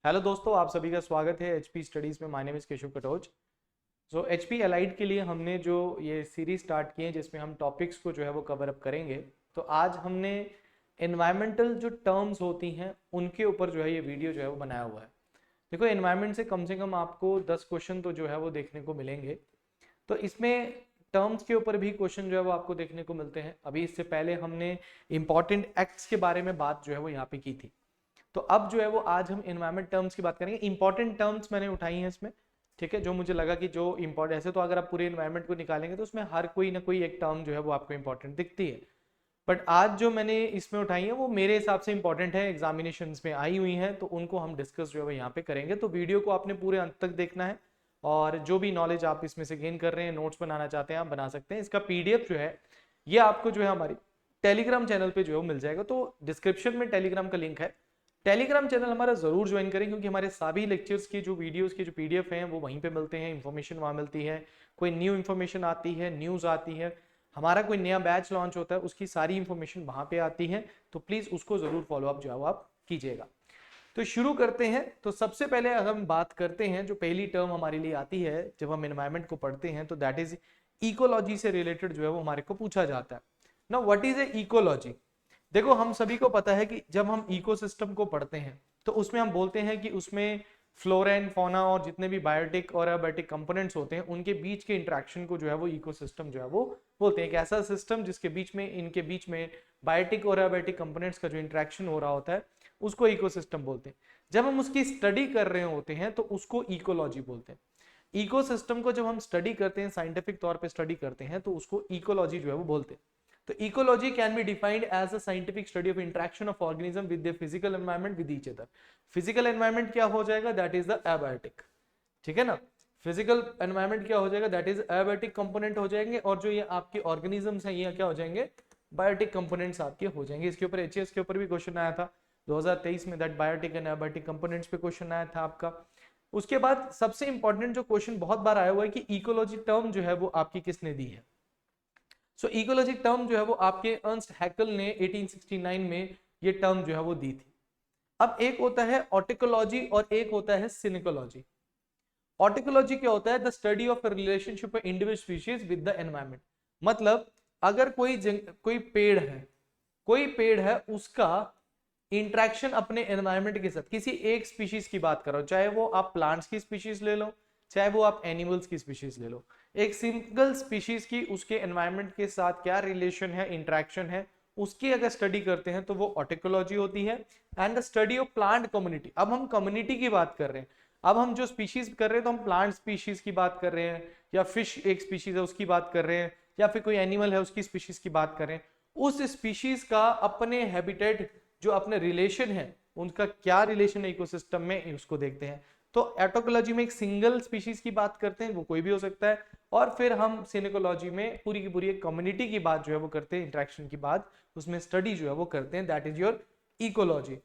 Hello दोस्तों, आप सभी का स्वागत है एचपी स्टडीज़ में। My name is Keshav Katoch. So HP allied के लिए हमने जो ये सीरीज स्टार्ट की है जिसमें हम टॉपिक्स को जो है वो कवर अप करेंगे। तो आज हमने एनवायरमेंटल जो टर्म्स होती हैं उनके ऊपर जो है ये वीडियो जो है वो बनाया हुआ है। देखो, एनवायरमेंट से कम आपको 10 क्वेश्चन तो जो है वो देखने को मिलेंगे। तो इसमें टर्म्स के ऊपर भी क्वेश्चन जो है वो आपको देखने को मिलते हैं। अभी इससे पहले हमने इंपॉर्टेंट एक्ट्स के बारे में बात जो है वो यहाँ पे की थी। तो अब जो है वो आज हम इन्वायरमेंट टर्म्स की बात करेंगे। इंपॉर्टेंट टर्म्स मैंने उठाई हैं इसमें, ठीक है, जो मुझे लगा कि जो इंपॉर्टेंट, ऐसे तो अगर आप पूरे इन्वायरमेंट को निकालेंगे तो उसमें हर कोई ना कोई एक टर्म जो है वो आपको इंपॉर्टेंट दिखती है। बट आज जो मैंने इसमें उठाई है वो मेरे हिसाब से इंपॉर्टेंट है, एग्जामिनेशंस में आई हुई हैं, तो उनको हम डिस्कस जो है वो यहाँ पे करेंगे। तो वीडियो को आपने पूरे अंत तक देखना है और जो भी नॉलेज आप इसमें से गेन कर रहे हैं, नोट्स बनाना चाहते हैं आप बना सकते हैं। इसका पीडीएफ जो है ये आपको जो है हमारी टेलीग्राम चैनल पे जो है मिल जाएगा। तो डिस्क्रिप्शन में टेलीग्राम का लिंक है, टेलीग्राम चैनल हमारा जरूर ज्वाइन करें, क्योंकि हमारे सभी लेक्चर्स की जो वीडियोस के जो पीडीएफ हैं वो वहीं पे मिलते हैं। इन्फॉर्मेशन वहाँ मिलती है, कोई न्यू इन्फॉर्मेशन आती है, न्यूज़ आती है, हमारा कोई नया बैच लॉन्च होता है, उसकी सारी इन्फॉर्मेशन वहाँ पे आती है। तो प्लीज़ उसको ज़रूर फॉलो अप जो है आप कीजिएगा। तो शुरू करते हैं। तो सबसे पहले अगर हम बात करते हैं, जो पहली टर्म हमारे लिए आती है जब हम एनवायरमेंट को पढ़ते हैं, तो दैट इज इकोलॉजी से रिलेटेड जो है वो हमारे को पूछा जाता है। ना व्हाट इज ए इकोलॉजी। देखो, हम सभी को पता है कि जब हम इकोसिस्टम को पढ़ते हैं तो उसमें हम बोलते हैं कि उसमें फ्लोरा एंड फौना और जितने भी बायोटिक और एबायोटिक कंपोनेंट्स होते हैं उनके बीच के इंटरेक्शन को जो है वो इकोसिस्टम जो है वो बोलते हैं। एक ऐसा सिस्टम जिसके बीच में, इनके बीच में बायोटिक और एबायोटिक कंपोनेंट्स का जो इंटरेक्शन हो रहा होता है उसको इकोसिस्टम बोलते हैं। जब हम उसकी स्टडी कर रहे होते हैं तो उसको इकोलॉजी बोलते हैं। इकोसिस्टम को जब हम स्टडी करते हैं, साइंटिफिक तौर पे स्टडी करते हैं, तो उसको इकोलॉजी जो है वो बोलते हैं। तो ecology can be defined as a scientific study of interaction of organism with the physical environment with each other. Physical environment क्या हो जाएगा, दैट इज द एबायोटिक, ठीक है ना। फिजिकल एनवायरनमेंट क्या हो जाएगा, दैट इज एबायोटिक कंपोनेंट हो जाएंगे, और जो ये आपके ऑर्गेनिजम्स हैं ये क्या हो जाएंगे, बायोटिक कंपोनेंट्स आपके हो जाएंगे। इसके ऊपर एचएस के ऊपर भी क्वेश्चन आया था 2023 में, that biotic and abiotic components पे क्वेश्चन आया था आपका। उसके बाद सबसे इंपॉर्टेंट जो क्वेश्चन बहुत बार आया हुआ है कि इकोलॉजी टर्म जो है वो आपकी किसने दी है। सो इकोलॉजी टर्म जो है वो आपके अर्नस्ट हैकल ने 1869 में ये टर्म जो है वो दी थी। अब एक होता है ऑटिकोलॉजी और एक होता है सिनिकोलॉजी। ऑटिकोलॉजी क्या होता है, the study of relationship of individual species with the environment. मतलब अगर कोई पेड़ है उसका इंट्रैक्शन अपने एनवायरनमेंट के साथ, किसी एक स्पीशीज की बात करो, चाहे वो आप प्लांट्स की स्पीशीज ले लो, चाहे वो आप एनिमल्स की स्पीशीज ले लो, एक सिंगल स्पीशीज की उसके एनवायरनमेंट के साथ क्या रिलेशन है, इंट्रैक्शन है, उसकी अगर स्टडी करते हैं तो वो ऑटिकोलॉजी होती है। And the study of plant community, अब हम कम्युनिटी की बात कर रहे हैं, अब हम जो स्पीशीज कर रहे हैं तो हम प्लांट स्पीशीज की बात कर रहे हैं, या फिश एक स्पीशीज है उसकी बात कर रहे हैं, या फिर कोई एनिमल है उसकी स्पीशीज की बात कर रहे हैं। उस स्पीशीज का अपने हैबिटेट, जो अपने रिलेशन है, उनका क्या रिलेशन है इकोसिस्टम में, उसको देखते हैं। तो एटोकोलॉजी में एक सिंगल स्पीशीज की बात करते हैं, वो कोई भी हो सकता है, और फिर हम सिनिकोलॉजी में पूरी की पूरी एक कम्युनिटी की बात जो है वो करते हैं, इंटरेक्शन की बात, उसमें स्टडी जो है वो करते हैं, दैट इज योर इकोलॉजी।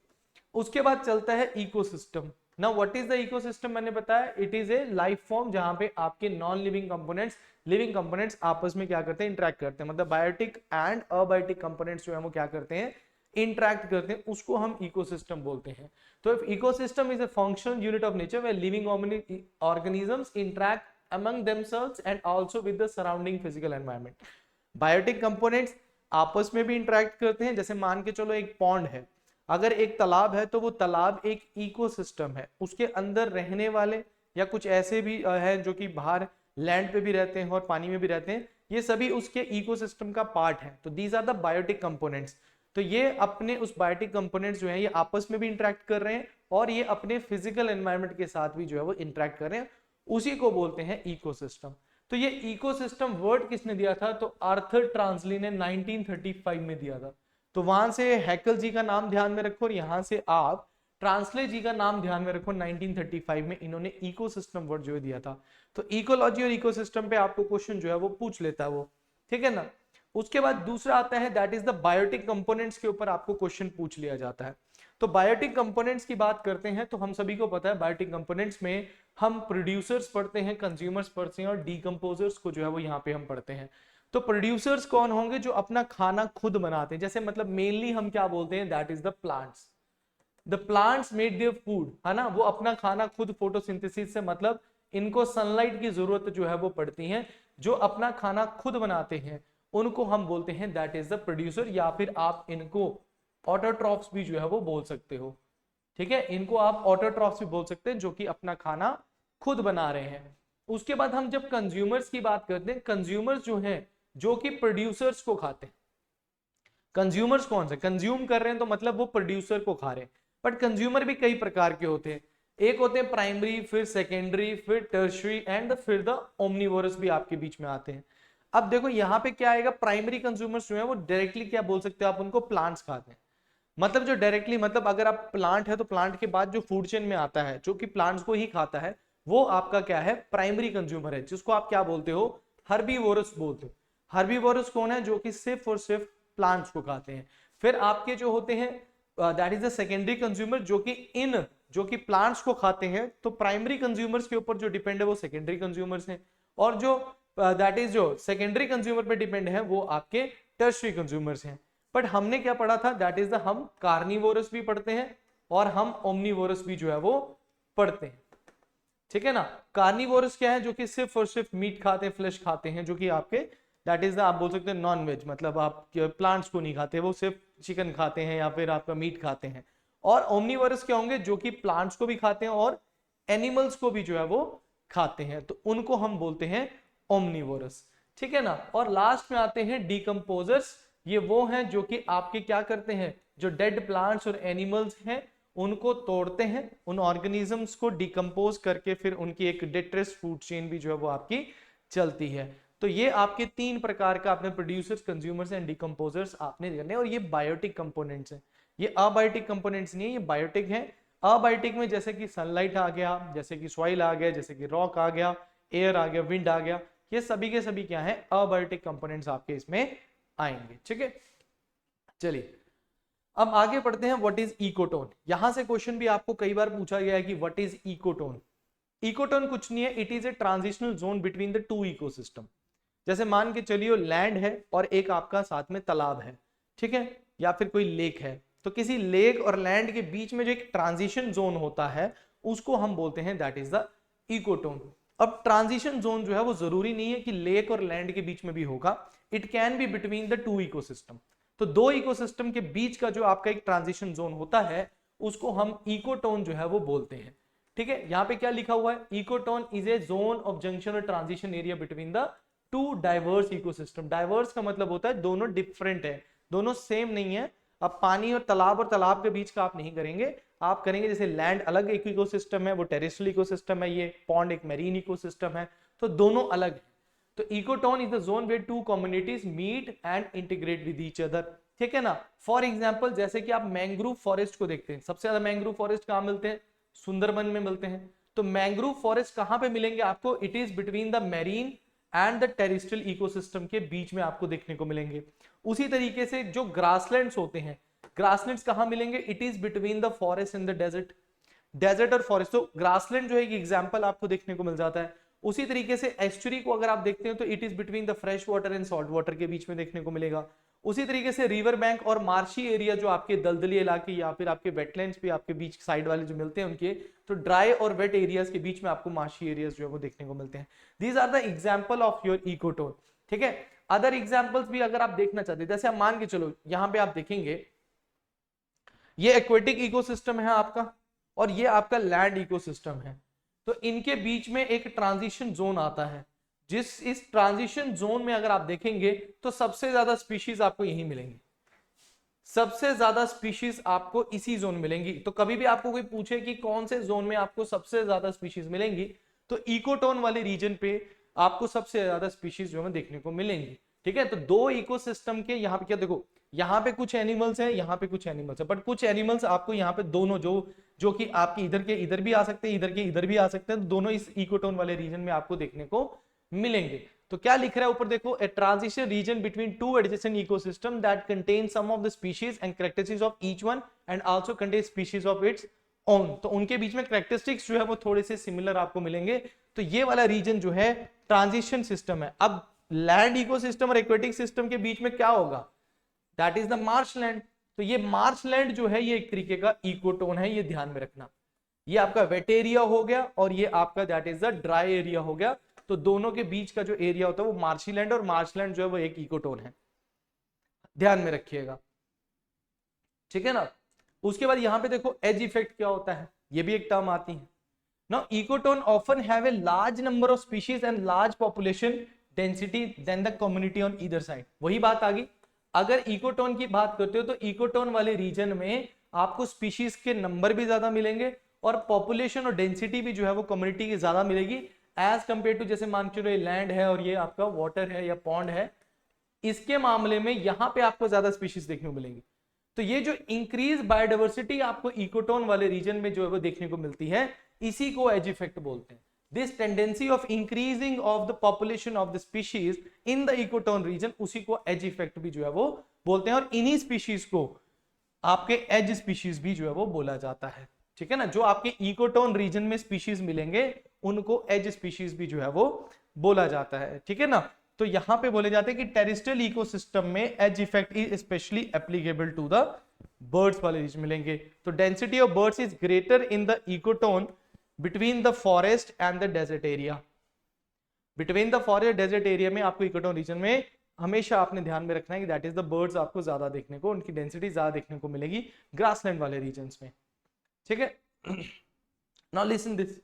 उसके बाद चलता है ecosystem. Now what is the ecosystem, मैंने बताया it is a life form जहां पे आपके non living components, living components आपस में क्या करते हैं, इंटरेक्ट करते हैं। मतलब बायोटिक एंड अबायोटिक कंपोनेंट्स जो है वो क्या करते हैं, इंटरेक्ट करते हैं, उसको हम इकोसिस्टम बोलते हैं। तो if ecosystem is a functional unit of nature where living organisms interact among themselves and also with the surrounding physical environment। Biotic components आपस में भी इंटरेक्ट करते हैं। जैसे मान के चलो एक पॉन्ड है, अगर एक तालाब है तो वो तालाब एक इकोसिस्टम है, उसके अंदर रहने वाले या कुछ ऐसे भी हैं जो कि बाहर लैंड पे भी रहते हैं और पानी में भी रहते हैं, ये सभी उसके इकोसिस्टम का पार्ट है। तो these are the biotic components. तो ये अपने उस बायोटिक कंपोनेंट्स जो है ये आपस में भी इंटरेक्ट कर रहे हैं और ये अपने फिजिकल एनवायरनमेंट के साथ भी जो है वो इंटरेक्ट कर रहे हैं, उसी को बोलते हैं इकोसिस्टम। तो ये इकोसिस्टम वर्ड किसने दिया था, तो आर्थर ट्रांसली ने 1935 में दिया था। तो वहां से हैकल जी का नाम ध्यान में रखो और यहां से आप ट्रांसले जी का नाम ध्यान में रखो। 1935 में इन्होंने इकोसिस्टम वर्ड जो है दिया था। तो इकोलॉजी और इकोसिस्टम पे आपको क्वेश्चन जो है वो पूछ लेता है वो, ठीक है ना। उसके बाद दूसरा आता है that is the biotic components के ऊपर आपको क्वेश्चन पूछ लिया जाता है। तो बायोटिक कंपोनेंट्स की बात करते हैं तो हम सभी को पता है बायोटिक कंपोनेंट्स में हम प्रोड्यूसर्स पढ़ते हैं, कंज्यूमर्स पढ़ते हैं और डीकंपोजर्स को जो है वो यहाँ पे हम पढ़ते हैं। तो प्रोड्यूसर्स कौन होंगे, जो अपना खाना खुद बनाते हैं। जैसे मतलब मेनली हम क्या बोलते हैं, that is the plants. The plants made their food, है ना, वो अपना खाना खुद फोटोसिंथेसिस से, मतलब इनको सनलाइट की जरूरत जो है वो पड़ती है, जो अपना खाना खुद बनाते हैं उनको हम बोलते हैं दैट इज द प्रोड्यूसर, या फिर आप इनको ऑटोट्रॉफ्स भी जो है वो बोल सकते हो। ठीक है, इनको आप ऑटोट्रॉफ्स भी बोल सकते हैं जो कि अपना खाना खुद बना रहे हैं। उसके बाद हम जब कंज्यूमर्स की बात करते हैं, कंज्यूमर्स जो हैं जो कि प्रोड्यूसर्स को खाते हैं। कंज्यूमर्स कौन से कंज्यूम कर रहे हैं, तो मतलब वो प्रोड्यूसर को खा रहे हैं। बट कंज्यूमर भी कई प्रकार के होते हैं, एक होते हैं प्राइमरी, फिर सेकेंडरी, फिर टर्शरी एंड फिर द ओमनीवोरस भी आपके बीच में आते हैं। अब देखो यहाँ पे क्या आएगा, प्राइमरी कंज्यूमर्स जो है वो डायरेक्टली क्या बोल सकते हो आप, उनको प्लांट्स खाते हैं। मतलब जो डायरेक्टली, मतलब अगर आप प्लांट है तो प्लांट के बाद जो फूड चेन में आता है जो कि प्लांट्स को ही खाता है, वो आपका क्या है, प्राइमरी कंज्यूमर है, जिसको आप क्या बोलते हो, हर्बीवोरस बोलते हो। हर्बीवोरस कौन है, जो कि सिर्फ और सिर्फ प्लांट्स को खाते हैं। फिर आपके जो होते हैं that is the secondary consumer, जो कि प्लांट्स को खाते हैं। तो प्राइमरी कंज्यूमर्स के ऊपर जो डिपेंड है वो सेकेंडरी कंज्यूमर्स हैं, और जो दैट इज जो सेकेंडरी कंज्यूमर पे डिपेंड है वो आपके टर्शरी कंज्यूमर्स हैं। बट हमने क्या पढ़ा था, दैट इज द हम कार्निवोरस भी पढ़ते हैं और हम ओमनीवोरस भी जो है वो पढ़ते हैं। ठीक है ना, कार्निवोरस क्या है, जो कि सिर्फ और सिर्फ मीट खाते हैं, फ्लैश खाते हैं, जो कि आपके दैट इज द आप बोल सकते हैं नॉन वेज, मतलब आप प्लांट्स को नहीं खाते, वो सिर्फ चिकन खाते हैं या फिर आपका मीट खाते हैं। और ओमनीवोरस क्या होंगे, जो कि प्लांट्स को भी खाते हैं और एनिमल्स को भी जो है वो खाते हैं, तो उनको हम बोलते हैं ओमनीवोरस। ठीक है ना, और लास्ट में आते हैं डीकंपोजर्स। ये वो हैं जो कि आपके क्या करते हैं, जो डेड प्लांट्स और एनिमल्स हैं उनको तोड़ते हैं, उन ऑर्गेनिजम्स को डिकम्पोज करके फिर उनकी एक डेट्रेस फूड चेन भी जो है वो आपकी चलती है। तो ये आपके तीन प्रकार का आपने प्रोड्यूसर्स, कंज्यूमर्स एंड डिकम्पोजर्स आपने करने, और ये बायोटिक कंपोनेंट्स हैं, ये अबायोटिक कंपोनेंट्स नहीं है, ये बायोटिक है। अबायोटिक में जैसे कि सनलाइट आ गया, जैसे कि सॉइल आ गया, जैसे कि रॉक आ गया, एयर आ गया, विंड आ गया, ये सभी के सभी क्या है, अबायोटिक कंपोनेंट्स आपके इसमें आएंगे। ठीक है, चलिए अब आगे पढ़ते हैं, व्हाट इज इकोटोन। यहां से क्वेश्चन भी आपको कई बार पूछा गया है कि व्हाट इज इकोटोन। इकोटोन कुछ नहीं है, it is a transitional zone between the to ecosystem. जैसे मान के चलिए लैंड है और एक आपका साथ में तालाब है, ठीक है, या फिर कोई लेक है, तो किसी लेक और लैंड के बीच में जो एक ट्रांजिशन जोन होता है उसको हम बोलते हैं दैट इज द इकोटोन। अब ट्रांजिशन जोन जो है वो जरूरी नहीं है कि लेक और लैंड के बीच में भी होगा, it can be between the to ecosystem. तो दो इकोसिस्टम के बीच का जो आपका एक ट्रांजिशन जोन होता है उसको हम इकोटोन जो है वो बोलते हैं। ठीक है, यहाँ पे क्या लिखा हुआ है, ecotone is a zone of junction और transition area between the two diverse ecosystem. Diverse का मतलब होता है दोनों डिफरेंट है, दोनों सेम नहीं है। अब पानी और तालाब के बीच का आप नहीं करेंगे, आप करेंगे जैसे लैंड अलग एक इकोसिस्टम है, वो टेरेस्ट्रियल इकोसिस्टम है, ये पॉन्ड एक मैरीन इकोसिस्टम है, तो दोनों अलग है। तो ecotone is the zone where two communities meet and integrate with each other. ठीक है ना, फॉर एग्जांपल जैसे कि आप मैंग्रोव फॉरेस्ट को देखते हैं, सबसे ज्यादा मैंग्रोव फॉरेस्ट कहाँ मिलते हैं, सुंदरबन में मिलते हैं। तो मैंग्रोव फॉरेस्ट कहाँ पे मिलेंगे आपको, it is between the marine and the terrestrial ecosystem के बीच में आपको देखने को मिलेंगे। उसी तरीके से जो ग्रासलैंड्स होते हैं, ग्रासलैंड्स कहाँ मिलेंगे, it is between the forest and the desert. Desert और फॉरेस्ट, तो ग्रासलैंड जो है एग्जांपल आपको देखने को मिल जाता है। उसी तरीके से एस्चुरी को अगर आप देखते हैं तो it is between the fresh water and salt water के बीच में देखने को मिलेगा। उसी तरीके से रिवर बैंक और मार्शी एरिया जो आपके दलदली इलाके या फिर आपके वेटलैंड्स भी आपके बीच साइड वाले जो मिलते हैं उनके, तो ड्राई और वेट एरियाज के बीच में आपको मार्शी एरियाज जो है वो देखने को मिलते हैं। These are the example of your ecotone. ठीक है, अदर एग्जांपल्स भी अगर आप देखना चाहते हैं, जैसे आप मान के चलो यहाँ पे आप देखेंगे ये एक्वेटिक इकोसिस्टम है आपका और ये आपका लैंड इकोसिस्टम है, तो इनके बीच में एक ट्रांजिशन जोन आता है। इस ट्रांजिशन जोन में अगर आप देखेंगे तो सबसे ज्यादा स्पीशीज आपको यही मिलेंगी, सबसे ज्यादा स्पीशीज आपको इसी जोन मिलेंगी। तो कभी भी आपको कोई पूछे कि कौन से जोन में आपको सबसे ज्यादा स्पीशीज मिलेंगी, तो इकोटोन वाले रीजन पे आपको सबसे ज्यादा स्पीशीज जो है देखने को मिलेंगी। ठीक है, तो दो इकोसिस्टम के यहाँ पे क्या देखो, यहाँ पे कुछ एनिमल्स है, यहाँ पे कुछ एनिमल्स है, बट कुछ एनिमल्स आपको यहाँ पे दोनों जो कि आपके इधर के इधर भी आ सकते हैं, इधर के इधर भी आ सकते हैं, तो दोनों इस इकोटोन वाले रीजन में आपको देखने को मिलेंगे। तो क्या लिख रहा है ऊपर देखो, a transition region between two adjacent ecosystem that contain some of the species and characteristics of each one and also contain species of its own. तो उनके बीच में कैरेक्टरिस्टिक्स जो है वो थोड़े से सिमिलर आपको मिलेंगे। तो ये वाला रीजन जो है ट्रांजिशन सिस्टम है। अब लैंड इकोसिस्टम और एक्वेटिक सिस्टम के बीच में क्या होगा, दैट इज द मार्शलैंड। तो ये मार्शलैंड जो है ये एक तरीके का इकोटोन है, ये ध्यान में रखना। ये आपका वेट एरिया हो गया और ये आपका that is the dry area हो गया। तो दोनों के बीच का जो एरिया होता है वो मार्शलैंड, और मार्शलैंड जो है वो एक इकोटोन है, ध्यान में रखिएगा, ठीक है ना। उसके बाद यहां पे देखो एज इफेक्ट क्या होता है, ये भी एक टर्म आती है। Now, ecotone often have a large number of species and large population density than the community on either side. वही बात आ गई, अगर इकोटोन की बात करते हो तो इकोटोन वाले रीजन में आपको स्पीशीज के नंबर भी ज्यादा मिलेंगे और पॉपुलेशन और डेंसिटी भी जो है वो कम्युनिटी की ज्यादा मिलेगी एज कंपेयर टू, जैसे मान के चलो लैंड है और ये आपका वाटर है या पॉन्ड है, इसके मामले में यहां पे आपको ज्यादा स्पीशीज देखने को मिलेंगी। तो ये जो इंक्रीज बायोडाइवर्सिटी आपको इकोटोन वाले रीजन में जो है वो देखने को मिलती है, इसी को एज इफेक्ट बोलते हैं। This tendency of increasing of the population of the species in the ecotone region, उसी को एज इफेक्ट भी जो है वो बोलते हैं। और इन्हीं स्पीशीज को आपके एज स्पीशीज भी जो है वो बोला जाता है, ठीक है ना। जो आपके इकोटोन रीजन में स्पीशीज मिलेंगे उनको एज स्पीशीज भी जो है वो बोला जाता है, ठीक है ना। तो यहां पे बोले जाते हैं कि टेरेस्ट्रियल इकोसिस्टम में edge effect is specially applicable to the birds वाले रीजन मिलेंगे। तो density of birds is greater in the ecotone between the forest and the desert area. Between the forest desert area में आपको ecotone reason में हमेशा आपने ध्यान में रखना है कि दैट इज द बर्ड्स आपको ज्यादा देखने को, उनकी डेंसिटी ज्यादा देखने को मिलेगी ग्रासलैंड वाले रीजन्स में, ठीक है। नाउ लिसन दिस,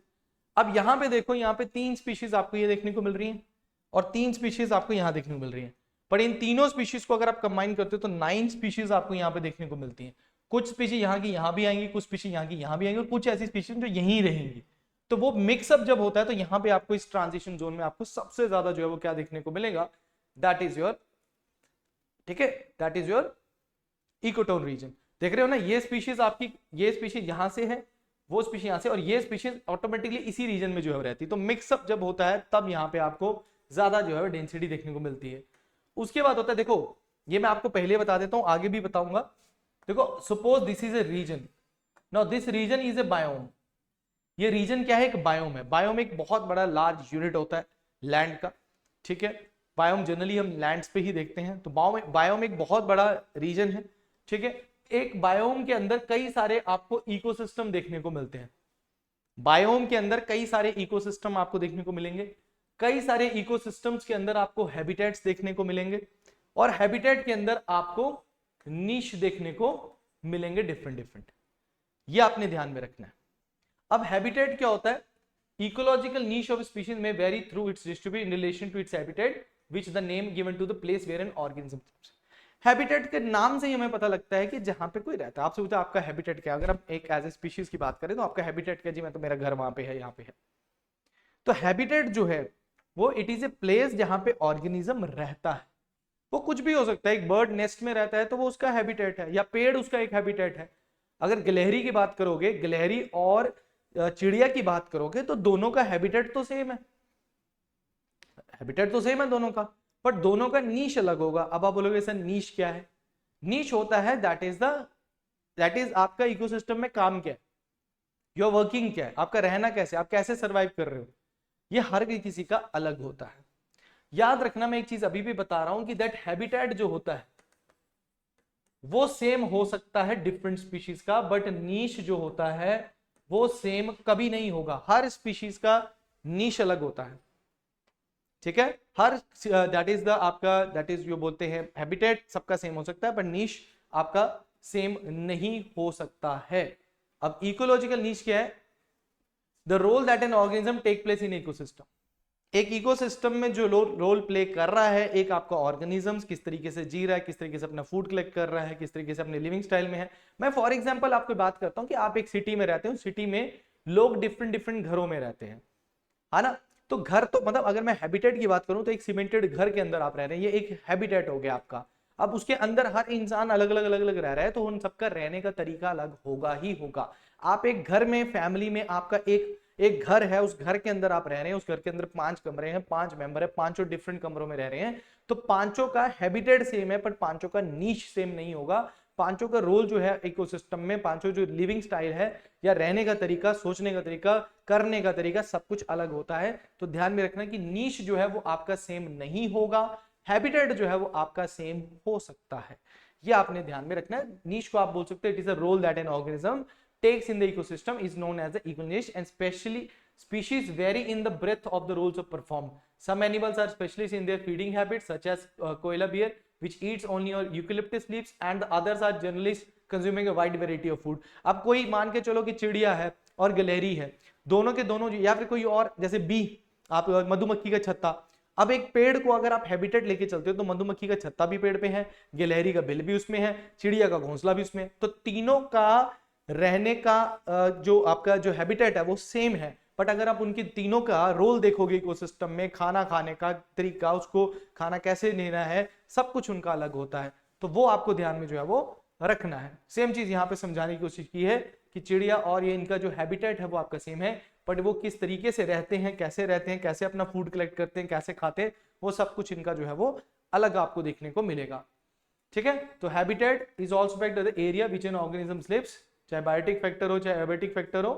अब यहां पे देखो, यहां पे 3 स्पीशीज आपको ये देखने को मिल रही हैं और 3 स्पीशीज आपको यहां देखने को मिल रही हैं, पर इन तीनों स्पीशीज को अगर आप कंबाइन करते हो तो 9 स्पीशीज आपको यहां पे देखने को मिलती हैं। कुछ स्पीशीज यहाँ की यहाँ भी आएंगी, कुछ स्पीशीज यहाँ की यहाँ भी आएंगी, और कुछ ऐसी स्पीशीज जो यहीं रहेंगी। तो वो मिक्सअप जब होता है तो यहाँ पे आपको इस ट्रांजिशन जोन में आपको सबसे ज्यादा जो है वो क्या देखने को मिलेगा, दैट इज योर, ठीक है, that is your ecotone region. देख रहे हो ना, ये स्पीशीज आपकी, ये स्पीशीज यहां से है, वो स्पीशीज यहां से, और ये स्पीशीज ऑटोमेटिकली इसी रीजन में जो है रहती है। तो मिक्सअप जब होता है तब यहाँ पे आपको ज्यादा जो है डेंसिटी देखने को मिलती है। उसके बाद होता है, देखो ये मैं आपको पहले बता देता हूं, आगे भी बताऊंगा। देखो suppose this is a region, now this region is a biome. ये रीजन क्या है, एक बायोम है। बायोम एक बहुत बड़ा लार्ज यूनिट होता है लैंड का, ठीक है। बायोम जनरली हम लैंड्स पे ही देखते हैं, तो बायोम एक बहुत बड़ा रीजन है, ठीक है। एक बायोम के अंदर कई सारे आपको इकोसिस्टम देखने को मिलते हैं। बायोम के अंदर कई सारे इकोसिस्टम आपको देखने को मिलेंगे। कई सारे इकोसिस्टम्स के अंदर आपको हैबिटेट्स देखने को मिलेंगे, और हैबिटेट के अंदर आपको नीश देखने को मिलेंगे डिफरेंट डिफरेंट। ये आपने ध्यान में रखना है। अब हैबिटेट क्या होता है, इकोलॉजिकल नीश ऑफ स्पीशीज में very through its distribution in relation to its habitat which the name given to the place where an organism. Habitat के नाम से ही हमें पता लगता है कि जहां पे कोई रहता है। आपसे पूछा आपका हैबिटेट क्या, अगर हम एक एज ए स्पीशीज की बात करें तो आपका हैबिटेट क्या, जी मैं तो मेरा घर वहां पे है, यहाँ पे है। तो हैबिटेट जो है वो इट इज ए प्लेस जहां पे ऑर्गेनिज्म रहता है। वो कुछ भी हो सकता है, एक बर्ड नेस्ट में रहता है तो वो उसका हैबिटेट है, या पेड़ उसका एक हैबिटेट है। अगर गिलहरी की बात करोगे, गिलहरी और चिड़िया की बात करोगे तो दोनों का हैबिटेट तो सेम है, हैबिटेट तो सेम है दोनों का, बट दोनों का नीश अलग होगा। अब आप बोलोगे सर नीश क्या है, नीश होता है दैट इज आपका इकोसिस्टम में काम क्या है, योर वर्किंग क्या है, आपका रहना कैसे, आप कैसे सर्वाइव कर रहे हो, ये हर किसी का अलग होता है। याद रखना, मैं एक चीज अभी भी बता रहा हूं कि दैट हैबिटेट जो होता है वो सेम हो सकता है डिफरेंट स्पीशीज का, बट नीश जो होता है वो सेम कभी नहीं होगा। हर स्पीशीज का नीश अलग होता है, ठीक है। हर दैट इज द आपका दैट इज जो बोलते हैं हैबिटेट सबका सेम हो सकता है, पर नीश आपका सेम नहीं हो सकता है। अब इकोलॉजिकल नीश क्या है, the role that an organism take place in ecosystem. एक इकोसिस्टम में जो रोल प्ले कर रहा है एक आपका ऑर्गेनिज्म, किस तरीके से जी रहा है, किस तरीके से अपना फूड कलेक्ट कर रहा है, किस तरीके से अपने लिविंग स्टाइल में है। मैं फॉर एग्जांपल आपको बात करता हूं कि आप एक सिटी में रहते हो, सिटी में लोग डिफरेंट डिफरेंट घरों में रहते हैं, है ना। तो घर तो मतलब अगर मैं हैबिटेट की बात करूं तो एक सीमेंटेड घर के अंदर आप रह रहे हैं, ये एक हैबिटेट हो गया आपका। अब उसके अंदर हर इंसान अलग अलग रह रहा है, तो उन सबका रहने का तरीका अलग होगा ही होगा। आप एक घर में फैमिली में आपका एक घर है, उस घर के अंदर आप रह रहे हैं, उस घर के अंदर 5 कमरे हैं, 5 मेंबर है, पांचों डिफरेंट कमरों में रह रहे हैं, तो पांचों का हैबिटेट सेम है पर पांचों का नीश सेम नहीं होगा। पांचों का रोल जो है इकोसिस्टम में, पांचों जो लिविंग स्टाइल है या रहने का तरीका, सोचने का तरीका, करने का तरीका, सब कुछ अलग होता है। तो ध्यान में रखना कि नीश जो है वो आपका सेम नहीं होगा, हैबिटेट जो है वो आपका सेम हो सकता है। ये आपने ध्यान में रखना है। नीश को आप बोल सकते हैं it is a role that an organism takes in the ecosystem is known as the eco niche, and specially species vary in the breadth of the roles of performed. Some animals are specialists in their feeding habits, such as koala bear, which eats only on eucalyptus leaves, and the others are generalists consuming a wide variety of food. अब कोई मान के चलो कि चिड़िया है और गिलहरी है, दोनों के दोनों, या फिर कोई और जैसे बी, आप मधुमक्खी का छत्ता। अब एक पेड़ को अगर आप हैबिटेट लेके चलते हो तो मधुमक्खी का छत्ता भी पेड़ पे है, गिलहरी का बिल भी उसमें है, चिड़िया का घोंसला भी उसमें, तो तीनों का रहने का जो आपका जो हैबिटेट है वो सेम है। बट अगर आप उनकी तीनों का रोल देखोगे इकोसिस्टम में, खाना खाने का तरीका, उसको खाना कैसे लेना है, सब कुछ उनका अलग होता है। तो वो आपको ध्यान में जो है वो रखना है। सेम चीज यहाँ पे समझाने की कोशिश की है कि चिड़िया और ये इनका जो हैबिटेट है वो आपका सेम है, बट वो किस तरीके से रहते हैं, कैसे अपना फूड कलेक्ट करते हैं, कैसे खाते हैं, वो सब कुछ इनका जो है वो अलग आपको देखने को मिलेगा। ठीक है, तो habitat is also the area which an organism lives, चाहे बायोटिक फैक्टर हो चाहे एबायोटिक फैक्टर हो।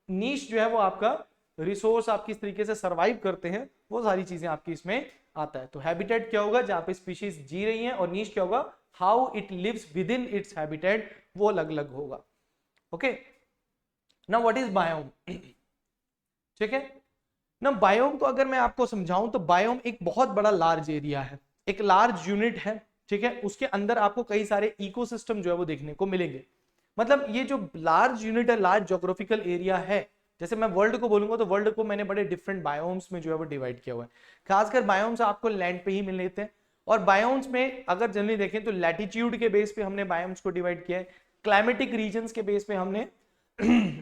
नीश जो है वो आपका रिसोर्स, आप किस तरीके से सरवाइव करते हैं, वो सारी चीजें आपकी इसमें आता है। तो हैबिटेट क्या होगा, जहां पे स्पीशीज जी रही हैं, और नीश क्या होगा, how it lives within its habitat, वो अलग अलग होगा। Okay, now what is biome. ठीक है ना, बायोम को अगर मैं आपको समझाऊं तो बायोम एक बहुत बड़ा लार्ज एरिया है, एक लार्ज यूनिट है। ठीक है, उसके अंदर आपको कई सारे इकोसिस्टम जो है वो देखने को मिलेंगे। मतलब ये जो लार्ज यूनिट है, लार्ज ज्योग्राफिकल एरिया है, जैसे मैं वर्ल्ड को बोलूंगा तो वर्ल्ड को मैंने बड़े डिफरेंट बायोम्स में जो है वो डिवाइड किया हुआ है। खासकर बायोम्स आपको लैंड पे ही मिल लेते हैं, और बायोम्स में अगर जनरली देखें तो लैटिट्यूड के बेस पे हमने बायोम्स को डिवाइड किया है, क्लाइमेटिक रीजन्स के बेस पे हमने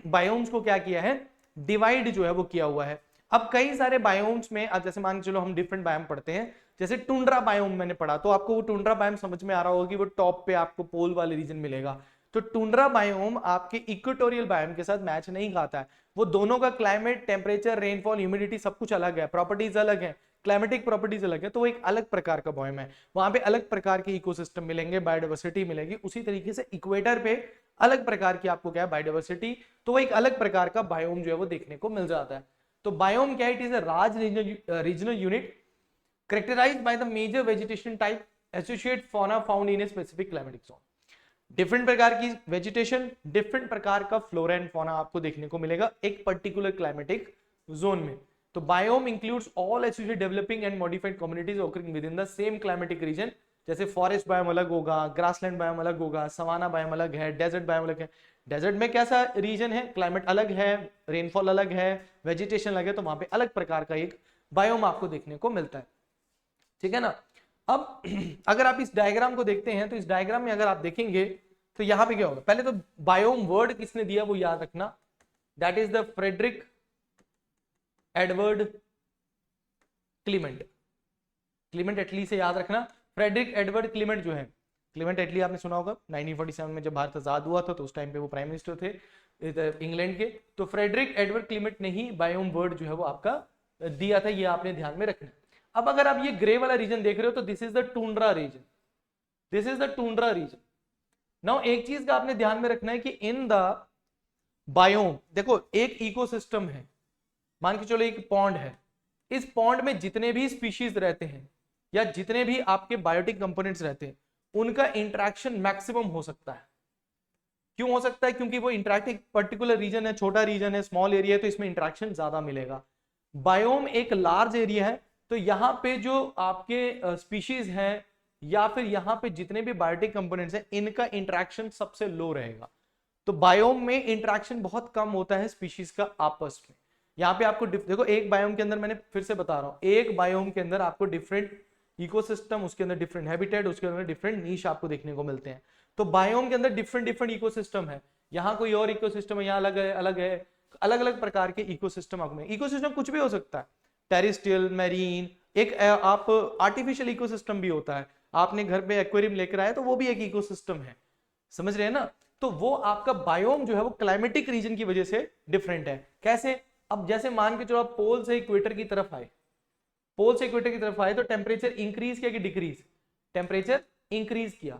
बायोम्स को क्या किया है, डिवाइड जो है वो किया हुआ है। अब कई सारे बायोम्स में, अब जैसे मान के चलो हम डिफरेंट बायोम पढ़ते हैं, जैसे टुंड्रा बायोम मैंने पढ़ा, तो आपको वो टुंड्रा बायोम समझ में आ रहा होगा कि वो टॉप पे आपको पोल वाले रीजन मिलेगा। तो टुंड्रा बायोम आपके इक्वेटोरियल बायोम के साथ मैच नहीं खाता है। वो दोनों का क्लाइमेट, टेम्परेचर, रेनफॉल, ह्यूमिडिटी सब कुछ अलग है, प्रॉपर्टीज अलग है, क्लाइमेटिक प्रॉपर्टीज अलग है, तो वो एक अलग प्रकार का बायोम है। वहां पे अलग प्रकार के इकोसिस्टम मिलेंगे, बायोडाइवर्सिटी मिलेगी। उसी तरीके से इक्वेटर पे अलग प्रकार की आपको क्या है, बायोडाइवर्सिटी, तो वो एक अलग प्रकार का बायोम जो है वो देखने को मिल जाता है। तो बायोम क्या है, it is a large regional unit characterized by the major vegetation type, associate fauna found in a specific climatic zone. Different प्रकार की वेजिटेशन, डिफरेंट प्रकार का फ्लोरा एंड फौना आपको देखने को मिलेगा एक पर्टिकुलर क्लाइमेटिक जोन में। तो biome includes all associated developing and modified communities occurring with in the same climatic reason. जैसे फॉरेस्ट बायोम अलग होगा, ग्रासलैंड बायोम अलग होगा, सवाना बायोम अलग है, डेजर्ट बायोम अलग है। डेजर्ट में कैसा रीजन है, क्लाइमेट अलग है, रेनफॉल अलग है, वेजिटेशन अलग है, तो वहां पे अलग प्रकार का एक बायोम आपको देखने को मिलता है। ठीक है ना। अब अगर आप इस डायग्राम को देखते हैं तो इस डायग्राम में अगर आप देखेंगे तो यहां पे क्या होगा, पहले तो बायोम वर्ड किसने दिया वो याद रखना, that is the Frederick Edward Clement. Clement Attlee से याद रखना, फ्रेडरिक एडवर्ड क्लीमेंट जो है, क्लीमेंट एटली आपने सुना होगा, 1947 में जब भारत आजाद हुआ था तो उस टाइम पे वो प्राइम मिनिस्टर थे इंग्लैंड के। तो फ्रेडरिक एडवर्ड क्लीमेंट ने ही बायोम वर्ड जो है वो आपका दिया था, ये आपने ध्यान में रखना। अब अगर आप ये ग्रे वाला रीजन देख रहे हो तो this is the tundra region, this is the tundra region. Now एक चीज का आपने ध्यान में रखना है कि इन द बायोम, देखो एक इकोसिस्टम है, मान के चलो एक पॉन्ड है, इस पॉन्ड में जितने भी स्पीशीज रहते हैं या जितने भी आपके बायोटिक कंपोनेंट्स रहते हैं उनका इंटरेक्शन मैक्सिमम हो सकता है। क्यों हो सकता है, क्योंकि वो इंटरेक्ट एक पर्टिकुलर रीजन है, छोटा रीजन है, स्मॉल एरिया है, तो इसमें इंटरेक्शन ज्यादा मिलेगा। बायोम एक लार्ज एरिया है, तो यहाँ पे जो आपके स्पीशीज हैं या फिर यहाँ पे जितने भी बायोटिक कंपोनेंट्स हैं इनका इंटरेक्शन सबसे लो रहेगा। तो बायोम में इंटरेक्शन बहुत कम होता है स्पीशीज का आपस में। यहाँ पे आपको देखो एक बायोम के अंदर, मैंने फिर से बता रहा हूँ, एक बायोम के अंदर आपको डिफरेंट इकोसिस्टम, उसके अंदर डिफरेंट हैबिटेट, उसके अंदर डिफरेंट नीश आपको देखने को मिलते हैं। तो बायोम के अंदर डिफरेंट डिफरेंट इकोसिस्टम है, यहाँ कोई और इकोसिस्टम है, यहाँ अलग है, अलग है, अलग अलग प्रकार के इकोसिस्टम आपको। इकोसिस्टम कुछ भी हो सकता है, टेरिस्ट्रियल, मैरीन, एक आप आर्टिफिशियल इकोसिस्टम भी होता है, आपने घर पे एक्वेरियम लेकर आए तो वो भी एक इकोसिस्टम है, समझ रहे हैं ना। तो वो आपका बायोम जो है वो क्लाइमेटिक रीजन की वजह से डिफरेंट है। कैसे, अब जैसे मान के चलो आप पोल से इक्वेटर की तरफ आए, पोल से इक्वेटर की तरफ आए तो टेम्परेचर इंक्रीज किया कि डिक्रीज, टेम्परेचर इंक्रीज किया।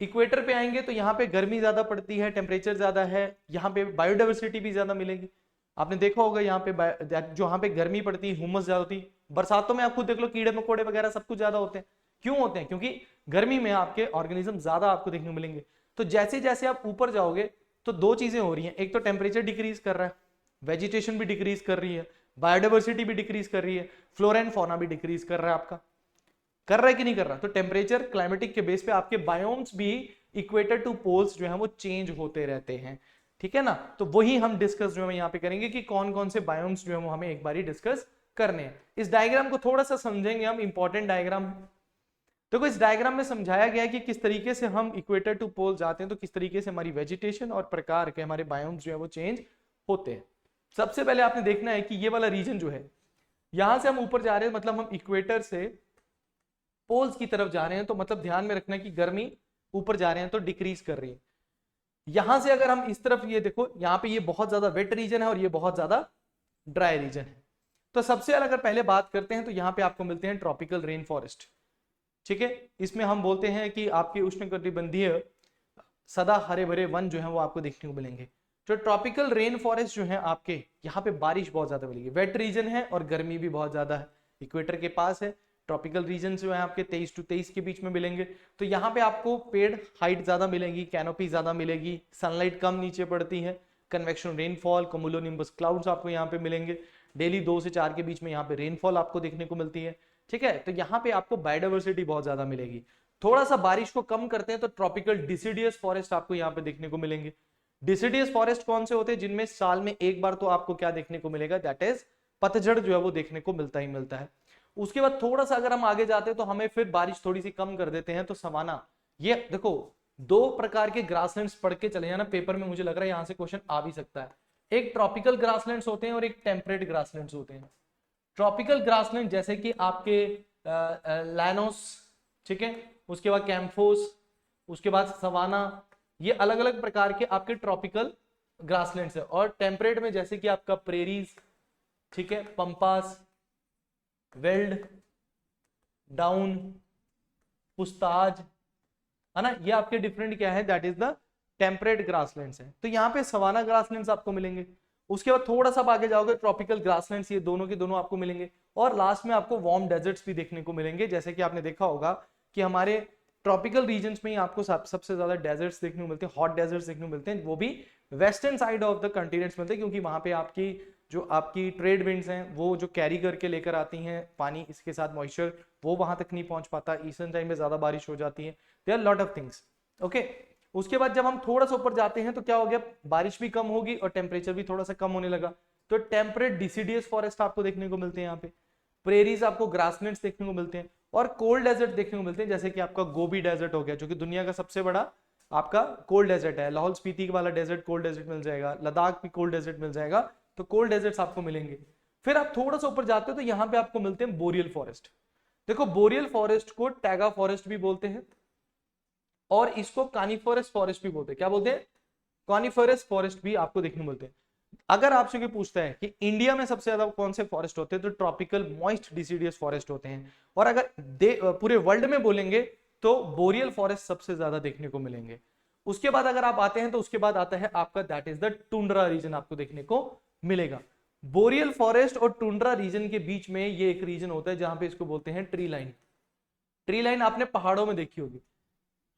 इक्वेटर पे आएंगे तो यहाँ पे गर्मी ज्यादा पड़ती है, टेम्परेचर ज्यादा है, यहाँ पे बायोडाइवर्सिटी भी ज्यादा मिलेगी। आपने देखा होगा यहाँ पे जो यहाँ पे गर्मी पड़ती है, हुमस ज्यादा होती है, बरसातों में आप खुद देख लो कीड़े मकोड़े वगैरह सब कुछ ज्यादा होते हैं, क्यों होते हैं? क्योंकि गर्मी में आपके ऑर्गेनिज्म ज्यादा आपको देखने को मिलेंगे। तो जैसे जैसे आप ऊपर जाओगे तो दो चीजें हो रही हैं, एक तो टेम्परेचर डिक्रीज कर रहा है, वेजिटेशन भी डिक्रीज कर रही है, बायोडाइवर्सिटी भी डिक्रीज कर रही है, फ्लोरा एंड फौना भी डिक्रीज कर रहा है आपका, कर रहा है कि नहीं कर रहा? तो टेम्परेचर क्लाइमेटिक के बेस पे आपके बायोम्स भी इक्वेटर टू पोल्स जो है वो चेंज होते रहते हैं, ठीक है ना। तो वही हम डिस्कस जो है यहाँ पे करेंगे कि कौन कौन से बायोम्स जो है वो हमें एक बार डिस्कस करने हैं। इस डायग्राम को थोड़ा सा समझेंगे हम, इंपॉर्टेंट डायग्राम है। देखो इस डायग्राम में समझाया गया है कि किस तरीके से हम इक्वेटर टू पोल जाते हैं तो किस तरीके से हमारी वेजिटेशन और प्रकार के हमारे बायोम्स जो है वो चेंज होते हैं। सबसे पहले आपने देखना है कि ये वाला रीजन जो है, यहां से हम ऊपर जा रहे हैं, मतलब हम इक्वेटर से पोल्स की तरफ जा रहे हैं, तो मतलब ध्यान में रखना कि गर्मी ऊपर जा रहे हैं तो डिक्रीज कर रही है। यहां से अगर हम इस तरफ ये देखो, यहाँ पे ये बहुत ज्यादा वेट रीजन है और ये बहुत ज्यादा ड्राई रीजन है। तो सबसे अगर पहले बात करते हैं तो यहाँ पे आपको मिलते हैं ट्रॉपिकल रेन फॉरेस्ट, ठीक है। इसमें हम बोलते हैं कि आपके उष्णकटिबंधीय सदा हरे भरे वन जो है वो आपको देखने को मिलेंगे। जो ट्रॉपिकल रेन फॉरेस्ट जो है आपके यहाँ पे बारिश बहुत ज्यादा मिलेगी, वेट रीजन है और गर्मी भी बहुत ज्यादा है, इक्वेटर के पास है। ट्रॉपिकल रीजन जो है आपके 23 to 23 के बीच में मिलेंगे। तो यहाँ पे आपको पेड़ हाइट ज्यादा मिलेगी, कैनोपी ज्यादा मिलेगी, सनलाइट कम नीचे पड़ती है, कन्वेक्शन रेनफॉल, कमुलोनिम्बस क्लाउड्स आपको यहाँ पे मिलेंगे। डेली 2 से 4 के बीच में यहाँ पे रेनफॉल आपको देखने को मिलती है, ठीक है। तो यहाँ पे आपको बायोडाइवर्सिटी बहुत ज्यादा मिलेगी। थोड़ा सा बारिश को कम करते हैं तो ट्रॉपिकल डिसिडियस फॉरेस्ट आपको यहाँ पे देखने को मिलेंगे। डिसिडियस फॉरेस्ट कौन से होते हैं? जिनमें साल में एक बार तो आपको क्या देखने को मिलेगा, दैट इज पतझड़ जो है वो देखने को मिलता ही मिलता है। उसके बाद थोड़ा सा अगर हम आगे जाते हैं तो हमें फिर बारिश थोड़ी सी कम कर देते हैं तो सवाना। ये देखो दो प्रकार के ग्रासलैंड्स पढ़ के चले जाना, पेपर में मुझे लग रहा है यहां से क्वेश्चन आ भी सकता है। एक ट्रॉपिकल ग्रासलैंड्स होते हैं और एक टेम्परेट ग्रासलैंड्स होते हैं। ट्रॉपिकल ग्रासलैंड जैसे कि आपके लैनोस, ठीक है, उसके बाद कैम्फोस, उसके बाद सवाना, ये अलग अलग प्रकार के आपके ट्रॉपिकल ग्रासलैंड्स है। और टेम्परेट में जैसे कि आपका प्रेरीज, ठीक है, पंपास, वेल्ड, डाउन, पुस्ताज, है ना, ये आपके डिफरेंट क्या है, that is the temperate grasslands है। तो यहाँ पे सवाना ग्रासलैंड्स आपको मिलेंगे। उसके बाद थोड़ा सा आगे जाओगे ट्रॉपिकल ग्रासलैंड्स, ये दोनों के दोनों आपको मिलेंगे। और लास्ट में आपको वार्म डेजर्ट्स भी देखने को मिलेंगे। जैसे कि आपने देखा होगा कि हमारे ट्रॉपिकल रीजन्स में ही आपको सबसे ज्यादा डेजर्ट्स देखने को मिलते हैं, हॉट डेजर्ट्स देखने को मिलते हैं, वो भी western side of the continents मिलते हैं, क्योंकि वहां पे आपकी जो आपकी ट्रेड विंड्स हैं वो जो कैरी करके लेकर आती हैं पानी, इसके साथ मॉइस्चर, वो वहां तक नहीं पहुंच पाता। ईस्टर्न टाइम में ज्यादा बारिश हो जाती है। There are lot of things, okay. उसके बाद जब हम थोड़ा सा ऊपर जाते हैं तो क्या हो गया, बारिश भी कम होगी और टेम्परेचर भी थोड़ा सा कम होने लगा। तो टेम्परेट डिसिडियस फॉरेस्ट आपको देखने को मिलते हैं यहाँ पे, प्रेरीज आपको ग्रासलैंड्स देखने को मिलते हैं, और कोल्ड डेजर्ट देखने को मिलते हैं, जैसे कि आपका गोबी डेजर्ट हो गया जो कि दुनिया का सबसे बड़ा आपका कोल्ड डेजर्ट है। लाहौल स्पीति वाला डेजर्ट कोल्ड डेजर्ट मिल जाएगा, लद्दाख भी कोल्ड डेजर्ट मिल जाएगा। तो कोल्ड डेजर्ट्स आपको मिलेंगे। फिर आप थोड़ा सा ऊपर जाते हो तो यहाँ पे आपको मिलते हैं बोरियल फॉरेस्ट। देखो बोरियल फॉरेस्ट को टैगा फॉरेस्ट भी बोलते हैं और इसको कानिफरस फॉरेस्ट भी बोलते हैं। क्या बोलते हैं? कॉनिफरस फॉरेस्ट भी आपको देखने को मिलते हैं। अगर आपसे कोई पूछता है कि इंडिया में सबसे ज्यादा कौन से फॉरेस्ट होते हैं, तो ट्रॉपिकल मॉइस्ट डिसिडियस फॉरेस्ट होते हैं। और अगर पूरे वर्ल्ड में बोलेंगे तो बोरियल फॉरेस्ट सबसे ज्यादा देखने को मिलेंगे। उसके बाद अगर आप आते हैं तो उसके बाद आता है आपका that is the tundra region आपको देखने को मिलेगा। बोरियल फॉरेस्ट और टुंड्रा रीजन के बीच में ये एक रीजन होता है जहां पे इसको बोलते हैं ट्री लाइन। ट्री लाइन आपने पहाड़ों में देखी होगी,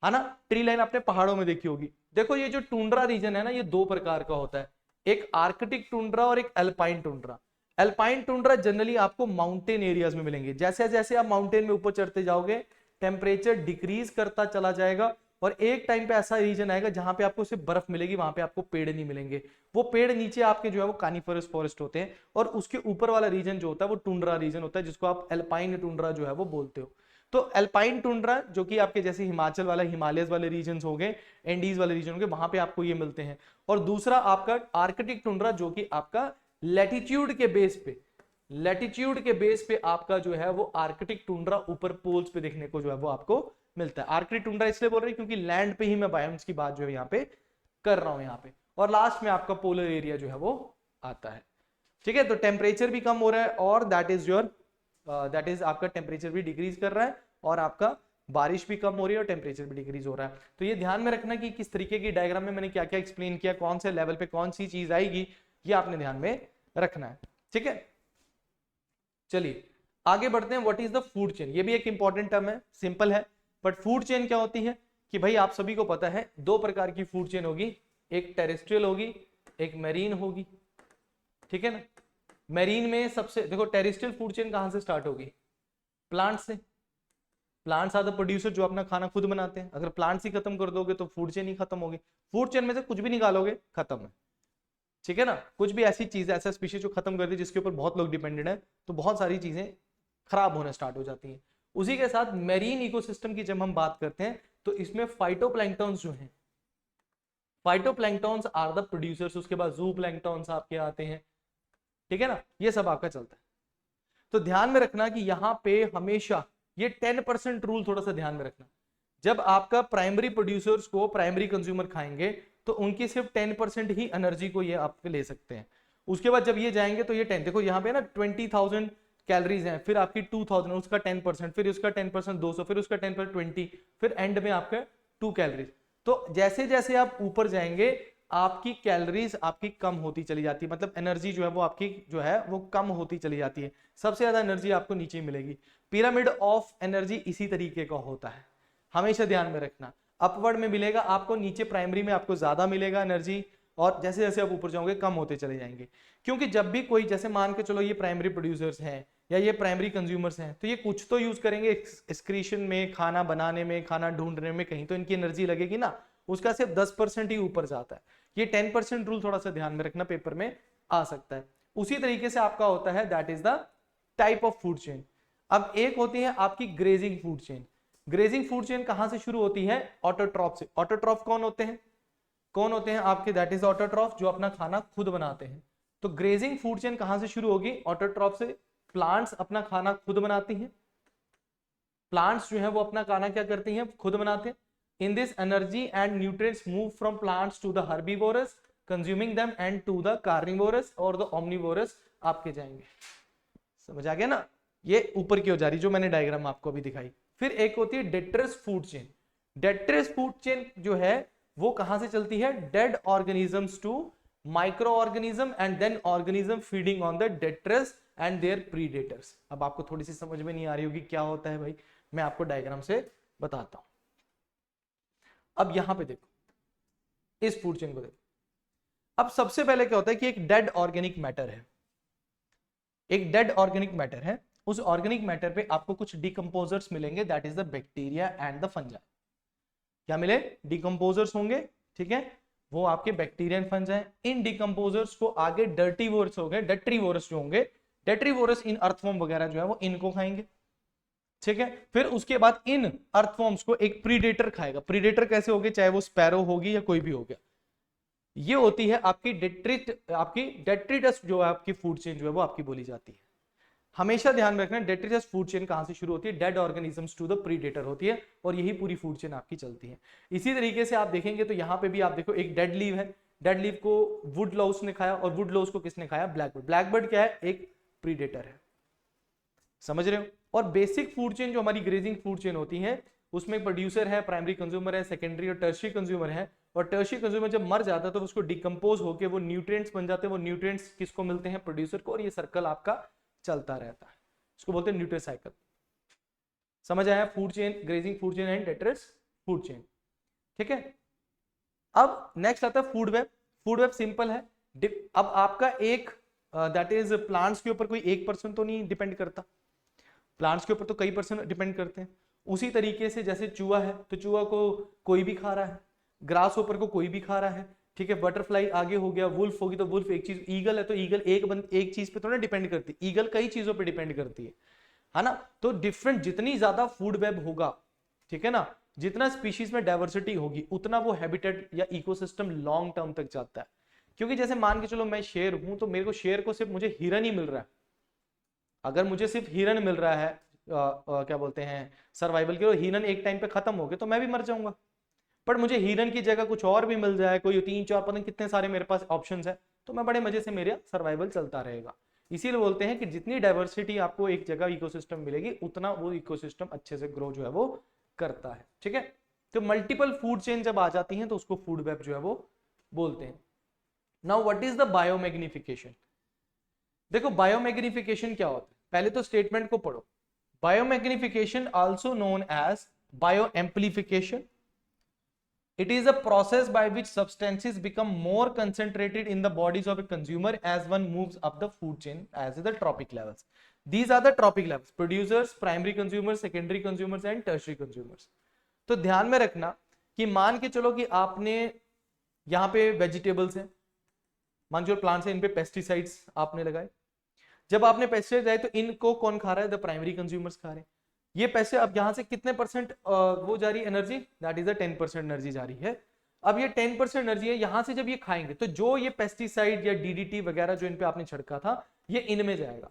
है ना, ट्री लाइन आपने पहाड़ों में देखी होगी। देखो ये जो टुंड्रा रीजन है ना, ये दो प्रकार का होता है, एक आर्कटिक टुंड्रा और एक alpine tundra. Alpine tundra generally आपको माउंटेन एरियाज में मिलेंगे। जैसे जैसे आप माउंटेन में ऊपर चढ़ते जाओगे टेम्परेचर डिक्रीज करता चला जाएगा और एक टाइम पे ऐसा रीजन आएगा जहां पे आपको सिर्फ बर्फ मिलेगी, वहां पे आपको पेड़ नहीं मिलेंगे। वो पेड़ नीचे आपके जो है वो कानिफरस फॉरेस्ट होते हैं और उसके ऊपर वाला रीजन जो होता है वो टुंड्रा रीजन होता है, जिसको आप अल्पाइन टुंड्रा जो है वो बोलते हो। तो अल्पाइन टुंड्रा जो कि आपके जैसे हिमाचल वाला, हिमालयस वाले रीजन हो गए, एंडीज वाले रीजन हो गए, वहां पे आपको ये मिलते हैं। और दूसरा आपका आर्कटिक टुंड्रा जो कि आपका लैटिट्यूड के बेस पे, लैटिट्यूड के बेस पे आपका जो है वो आर्कटिक टुंड्रा ऊपर पोल्स पे देखने को जो है वो आपको मिलता है। आर्कटिक टुंड्रा इसलिए बोल रहे हैं क्योंकि लैंड पे ही मैं बायोम्स की बात जो है यहाँ पे कर रहा हूं यहाँ पे। और लास्ट में आपका पोलर एरिया जो है वो आता है, ठीक है। तो टेम्परेचर भी कम हो रहा है और दैट इज आपका टेम्परेचर भी डिक्रीज कर रहा है और आपका बारिश भी कम हो रही है और टेम्परेचर भी डिक्रीज हो रहा है। तो ये ध्यान में रखना कि किस तरीके की डायग्राम में मैंने क्या क्या एक्सप्लेन किया, कौन से लेवल पे कौन सी चीज आएगी, ये आपने ध्यान में रखना है, ठीक है। चलिए आगे बढ़ते हैं, what is the food chain. ये भी एक इंपॉर्टेंट टर्म है, सिंपल है, बट फूड चेन क्या होती है कि भाई आप सभी को पता है दो प्रकार की फूड चेन होगी, एक टेरेस्ट्रियल होगी, एक मैरीन होगी, ठीक है ना। मैरीन में सबसे देखो, टेरेस्ट्रियल फूड चेन कहां से स्टार्ट होगी, प्लांट से। प्लांट्स आर द प्रोड्यूसर, जो अपना खाना खुद बनाते हैं। अगर प्लांट्स ही खत्म कर दोगे तो फूड चेन ही खत्म होगी। फूड चेन में से कुछ भी निकालोगे खत्म है, ठीक है ना। कुछ भी ऐसी चीज, ऐसा स्पीशीज जो खत्म कर दी, जिसके ऊपर बहुत लोग डिपेंडेंट है, तो बहुत सारी चीजें खराब होने स्टार्ट हो जाती हैं। उसी के साथ मैरीन इकोसिस्टम की जब हम बात करते हैं तो इसमें फाइटोप्लैंक्टन्स जो हैं, फाइटोप्लैंक्टन्स आर द प्रोड्यूसर्स। उसके बाद जू प्लैंक्टन्स आपके आते हैं, ठीक है ना, ये सब आपका चलता है। तो ध्यान में रखना कि यहां पे हमेशा ये 10% रूल थोड़ा सा ध्यान में रखना। जब आपका प्राइमरी प्रोड्यूसर्स को प्राइमरी कंज्यूमर खाएंगे तो उनकी सिर्फ 10% ही एनर्जी को ये आप ले सकते हैं। उसके बाद जब ये जाएंगे तो ये 10, देखो यहाँ पे ना 20,000 कैलोरीज हैं, फिर आपकी 2000, उसका 10%, फिर उसका 10% 200, फिर उसका 10% 20, फिर एंड में आपका 2 कैलोरीज। तो जैसे जैसे आप ऊपर जाएंगे आपकी कैलोरीज आपकी कम होती चली जाती है, मतलब एनर्जी जो है वो आपकी जो है वो कम होती चली जाती है। सबसे ज्यादा एनर्जी आपको नीचे मिलेगी। पिरामिड ऑफ एनर्जी इसी तरीके का होता है, हमेशा ध्यान में रखना। अपवर्ड में मिलेगा आपको, नीचे प्राइमरी में आपको ज्यादा मिलेगा एनर्जी, और जैसे जैसे आप ऊपर जाओगे कम होते चले जाएंगे। क्योंकि जब भी कोई, जैसे मान के चलो ये प्राइमरी प्रोड्यूसर्स हैं या ये प्राइमरी कंज्यूमर्स हैं, तो ये कुछ तो यूज करेंगे एक्सक्रीशन में, खाना बनाने में, खाना ढूंढने में, कहीं तो इनकी एनर्जी लगेगी ना। उसका सिर्फ 10% ही ऊपर जाता है। ये 10% रूल थोड़ा सा ध्यान में रखना, पेपर में आ सकता है। उसी तरीके से आपका होता है, that is the type of food chain. अब एक होती है आपकी grazing food chain. Grazing food chain कहां से शुरू होती है, ऑटोट्रॉफ से। ऑटोट्रॉफ कौन होते हैं, कौन होते हैं आपके, दैट इज ऑटोट्रॉफ, जो अपना खाना खुद बनाते हैं। तो ग्रेजिंग फूड चेन कहां से शुरू होगी, ऑटोट्रॉफ से। प्लांट्स अपना खाना खुद बनाती हैं, प्लांट्स जो है वो अपना खाना क्या करती हैं, खुद बनाते हैं। In this energy and nutrients move from plants to the herbivorous consuming them and to the carnivorous और द ओमनिवोरस आपके जाएंगे। समझ आ गया ना, ये ऊपर की हो जा रही जो मैंने डायग्राम आपको अभी दिखाई। फिर एक होती है detritus food chain. Detritus food chain जो है वो कहां से चलती है, dead organisms to micro organism and then organism feeding on the detritus and their predators. अब आपको थोड़ी सी समझ में नहीं आ रही होगी क्या होता है भाई, मैं आपको डायग्राम से बताता हूं। अब यहां पे देखो, इस फूड चेन को देखो। अब सबसे पहले क्या होता है कि एक डेड ऑर्गेनिक मैटर है, एक डेड ऑर्गेनिक मैटर है। उस ऑर्गेनिक मैटर पे आपको कुछ डिकम्पोजर्स मिलेंगे, that is the bacteria and the fungi. क्या मिले, डिकम्पोजर्स होंगे, ठीक है, वो आपके bacteria and fungi. In decomposers को आगे डर्टीवोरस हो गए, डेट्रीवोरस जो होंगे, डेट्रीवोरस इन अर्थवॉर्म वगैरह जो है वो इनको खाएंगे, ठीक है। फिर उसके बाद इन अर्थवॉर्म्स को एक प्रीडेटर खाएगा। प्रीडेटर कैसे होगे, चाहे वो स्पैरो होगी या कोई भी हो गया। ये होती है आपकी डेट्रिटस जो है आपकी फूड चेन जो है वो आपकी बोली जाती है। हमेशा ध्यान में रखना, डेट्रिटस फूड चेन कहां से शुरू होती है, dead organisms to the predator होती है, और यही पूरी फूड चेन आपकी चलती है। इसी तरीके से आप देखेंगे तो यहां पे भी आप देखो, एक डेड लीव है, डेड लीव को वुड लाउस ने खाया, और वुड लाउस को किसने खाया, ब्लैकबर्ड। ब्लैकबर्ड क्या है, एक प्रीडेटर है, समझ रहे हो। और बेसिक फूड चेन जो हमारी ग्रेजिंग फूड चेन होती है, उसमें प्रोड्यूसर है, प्राइमरी कंज्यूमर है, सेकेंडरी और टर्शियरी कंज्यूमर है। और टर्शियरी कंज्यूमर जब मर जाता है तो उसको डिकम्पोज होकर वो न्यूट्रिएंट्स बन जाते हैं। वो न्यूट्रिएंट्स किसको मिलते हैं, प्रोड्यूसर को, और ये सर्कल आपका चलता रहता है। इसको बोलते हैं न्यूट्रिएंट साइकिल। समझ आया, food chain, grazing food chain and detritus food chain, ठीक है। अब नेक्स्ट आता है food web. Food web simple है। अब आपका एक दैट इज प्लांट्स के ऊपर कोई एक पर्सन तो नहीं डिपेंड करता, प्लांट्स के ऊपर तो कई पर्सन डिपेंड करते हैं। उसी तरीके से जैसे चूहा है तो चूहा को कोई भी खा रहा है, ग्रास ऊपर को कोई भी खा रहा है, ठीक है। बटरफ्लाई आगे हो गया, वुल्फ होगी तो वुल्फ एक चीज, ईगल है तो ईगल एक चीज पे तो ना डिपेंड करती, ईगल कई चीजों पे डिपेंड करती है ना। तो डिफरेंट जितनी ज्यादा फूड वेब होगा, ठीक है ना, जितना स्पीशीज में डाइवर्सिटी होगी उतना वो हैबिटेट या इकोसिस्टम लॉन्ग टर्म तक जाता है। क्योंकि जैसे मान के चलो मैं शेर हूं तो मेरे को शेर को सिर्फ मुझे हिरन ही मिल रहा है। अगर मुझे सिर्फ हिरन मिल रहा है क्या बोलते हैं सर्वाइवल के, हिरन एक टाइम पे खत्म हो गए तो मैं भी मर जाऊंगा। पर मुझे हिरन की जगह कुछ और भी मिल जाए, कोई 3-4 पता नहीं कितने सारे मेरे पास ऑप्शंस है, तो मैं बड़े मजे से मेरा सर्वाइवल चलता रहेगा। इसीलिए बोलते हैं कि जितनी डाइवर्सिटी आपको एक जगह इकोसिस्टम मिलेगी उतना वो इकोसिस्टम अच्छे से ग्रो जो है वो करता है, ठीक है। तो मल्टीपल फूड चेन जब आ जाती हैं तो उसको फूड वेब जो है वो बोलते हैं। Now what is the biomagnification. देखो बायोमैग्निफिकेशन क्या होता है, पहले तो स्टेटमेंट को पढ़ो। Biomagnification also known as bio amplification, it is a process by which substances become more concentrated in the bodies of a consumer as one moves up the food chain as the trophic levels. These are the trophic levels: producers, primary consumers, secondary consumers and tertiary consumers. तो ध्यान में रखना कि मान के चलो कि आपने यहाँ पे वेजिटेबल्स हैं, मान जो प्लांट्स हैं, इन पे पेस्टिसाइड्स आपने लगाए। जब आपने पेस्टिसाइड लगाए तो इनको कौन खा रहा है? द प्राइमरी कंज्यूमर्स खा रहे हैं। ये पैसे अब यहां से कितने परसेंट वो जा रही energy? That is the 10% energy जा रही है। अब ये 10% एनर्जी है, यहां से जब ये खाएंगे तो जो ये पेस्टिसाइड या डीडीटी वगैरह जो इन पे आपने छिड़का था ये इनमें जाएगा,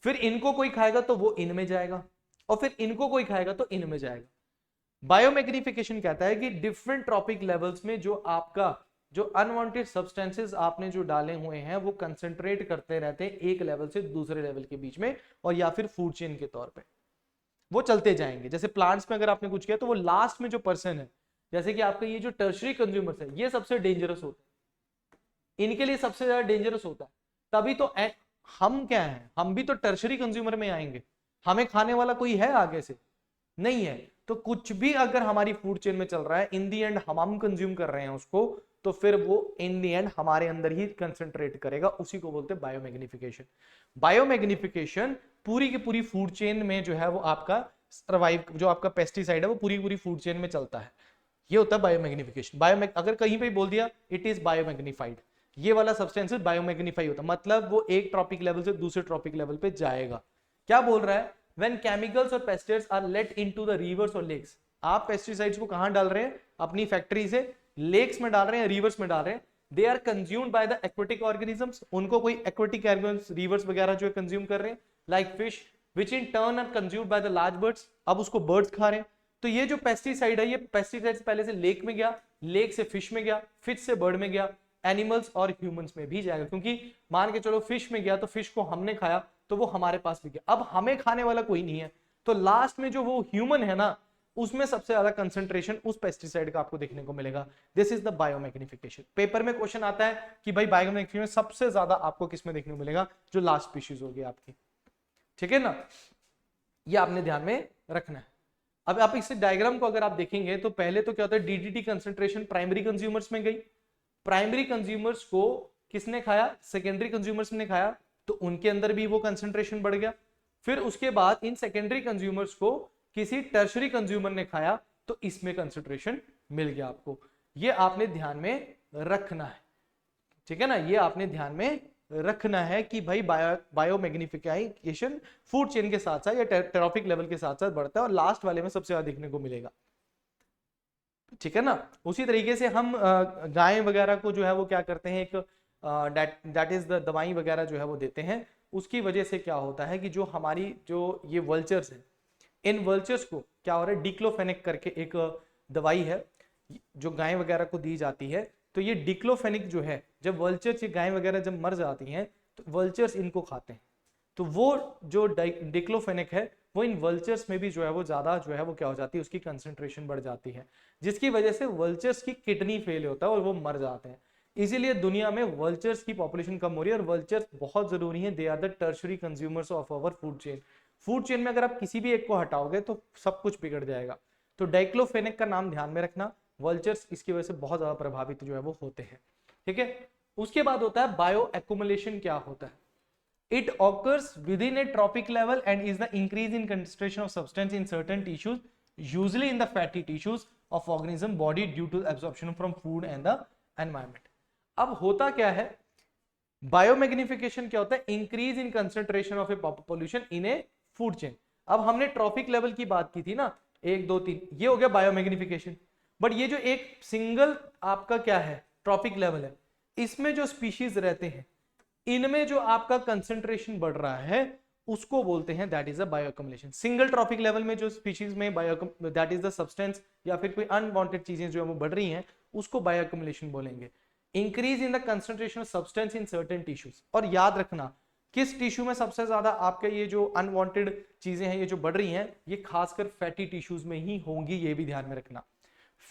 फिर इनको कोई खाएगा तो वो इनमें जाएगा, और फिर इनको कोई खाएगा तो इनमें जाएगा। बायोमैग्निफिकेशन कहता है कि डिफरेंट ट्रॉपिक लेवल्स में जो आपका जो अनवांटेड सब्सटेंसेस आपने जो डाले हुए हैं वो कंसंट्रेट करते रहते हैं एक लेवल से दूसरे लेवल के बीच में, और या फिर फूड चेन के तौर पे वो चलते जाएंगे। जैसे प्लांट्स में अगर आपने कुछ किया तो वो लास्ट में जो पर्सन है, जैसे कि आपका ये जो टर्शरी कंज्यूमर्स है, ये सबसे डेंजरस होता है, इनके लिए सबसे ज्यादा डेंजरस होता है। तभी तो हम क्या है, हम भी तो टर्शरी कंज्यूमर में आएंगे, हमें खाने वाला कोई है आगे से? नहीं है। तो कुछ भी अगर हमारी फूड चेन में चल रहा है, इन दी एंड हम कंज्यूम कर रहे हैं उसको, तो फिर वो इन दी एंड हमारे अंदर ही कंसंट्रेट करेगा, उसी को बोलते हैं बायोमैग्निफिकेशन। बायोमैग्निफिकेशन पूरी की पूरी फूड चेन में जो है वो आपका सर्वाइव, जो आपका पेस्टिसाइड है वो पूरी पूरी फूड चेन में चलता है, ये होता है बायोमैग्निफिकेशन। अगर कहीं पे बोल दिया इट इज बायोमैग्निफाइड, ये वाला सब्सटेंस बायोमैग्निफाई होता है, मतलब वो एक ट्रॉपिक लेवल से दूसरे ट्रॉपिक लेवल पे जाएगा। क्या बोल रहा है? When chemicals or pesticides are let into the rivers or lakes, आप पेस्टिसाइड्स को कहां डाल रहे हैं? अपनी फैक्ट्री से लेक्स में डाल रहे हैं, रिवर्स में डाल रहे हैं। They are consumed by the aquatic organisms, उनको कोई एक्वेटिक ऑर्गेनिजम्स रिवर्स वगैरह जो है कंज्यूम कर रहे हैं, like fish which in turn are consumed by the large birds, अब उसको बर्ड्स खा रहे हैं। तो ये जो पेस्टिसाइड है, ये पेस्टिसाइड पहले से लेक में गया, लेक से फिश में गया, फिश से बर्ड में गया, एनिमल्स और ह्यूमंस में भी जाएगा, क्योंकि मान के चलो फिश में गया तो फिश को हमने खाया तो वो हमारे पास भी गया, अब हमें खाने वाला कोई नहीं है, तो लास्ट में जो वो ह्यूमन है ना, उसमें सबसे ज्यादा कंसंट्रेशन उस पेस्टिसाइड का आपको देखने को मिलेगा। This is the biomagnification. Paper में क्वेश्चन आता है कि भाई बायोमैग्निफिकेशन सबसे ज्यादा आपको किसमें देखने को मिलेगा? जो लास्ट स्पीशीज होगी आपकी, ठीक है ना, ये आपने ध्यान में रखना है। अब आप इस डायग्राम को अगर आप देखेंगे तो पहले तो क्या होता है, डीडीटी कंसंट्रेशन प्राइमरी कंज्यूमर्स में गई, प्राइमरी कंज्यूमर्स को किसने खाया? सेकेंडरी कंज्यूमर्स ने खाया, तो उनके अंदर भी वो कंसंट्रेशन बढ़ गया। फिर उसके बाद इन सेकेंडरी कंज्यूमर्स को किसी टर्शरी कंज्यूमर ने खाया तो इसमें कंसंट्रेशन मिल गया आपको। ये आपने ध्यान में रखना है, ठीक है ना, ये आपने ध्यान में रखना है कि भाई बायोमैग्निफिकेशन फूड चेन के साथ साथ या ट्रॉपिक लेवल के साथ साथ बढ़ता है, और लास्ट वाले में सबसे ज्यादा देखने को मिलेगा, ठीक है ना। उसी तरीके से हम गाय वगैरह को जो है वो क्या करते हैं, एक दैट इज द दवाई वगैरह जो है वो देते हैं। उसकी वजह से क्या होता है कि जो हमारी जो ये वल्चर्स है, इन वल्चर्स को क्या हो रहा है, डिक्लोफेनिक करके एक दवाई है जो गाय वगैरह को दी जाती है। तो ये डिक्लोफेनिक जो है, जब वल्चर्स, ये गाय वगैरह जब मर जाती हैं तो वल्चर्स इनको खाते हैं, तो वो जो डिक्लोफेनिक है वो इन वल्चर्स में भी जो है वो ज्यादा जो है वो क्या हो जाती है, उसकी कंसंट्रेशन बढ़ जाती है, जिसकी वजह से वल्चर्स की किडनी फेल होता है और वो मर जाते हैं। इसीलिए दुनिया में वल्चर्स की पॉपुलेशन कम हो रही है, और वल्चर्स बहुत जरूरी है, they are the tertiary consumers of our food chain. Food chain में अगर आप किसी भी एक को हटाओगे तो सब कुछ बिगड़ जाएगा। तो डाइक्लोफेनिक का नाम ध्यान में रखना, वल्चर्स इसकी वजह से बहुत ज्यादा प्रभावित जो है वो होते हैं, ठीक है। उसके बाद होता है बायो एक्युमुलेशन। क्या होता है? It occurs within a trophic level and is the increase in concentration of substance in certain tissues, usually in the fatty tissues of organism body due to absorption from food and the environment. अब होता क्या है, biomagnification क्या होता है? Increase in concentration of a pollution in a food chain. अब हमने trophic level की बात की थी ना, 1 2 3, ये हो गया बायोमैग्निफिकेशन। बट ये जो एक सिंगल आपका क्या है, ट्रॉपिक लेवल है, इसमें जो स्पीशीज रहते हैं, इनमें जो आपका कंसंट्रेशन बढ़ रहा है उसको बोलते हैं that is a bioaccumulation. Single trophic level में जो स्पीशीज में दैट इज द सब्सटेंस या फिर कोई अनवांटेड चीजें जो है वो बढ़ रही हैं, उसको बायोअक्युमुलेशन बोलेंगे। Increase in the concentration of substance in certain tissues. और याद रखना किस टिश्यू में सबसे ज्यादा आपके ये जो अनवांटेड चीजें हैं ये जो बढ़ रही हैं, ये खासकर फैटी टिश्यूज में ही होंगी, ये भी ध्यान में रखना।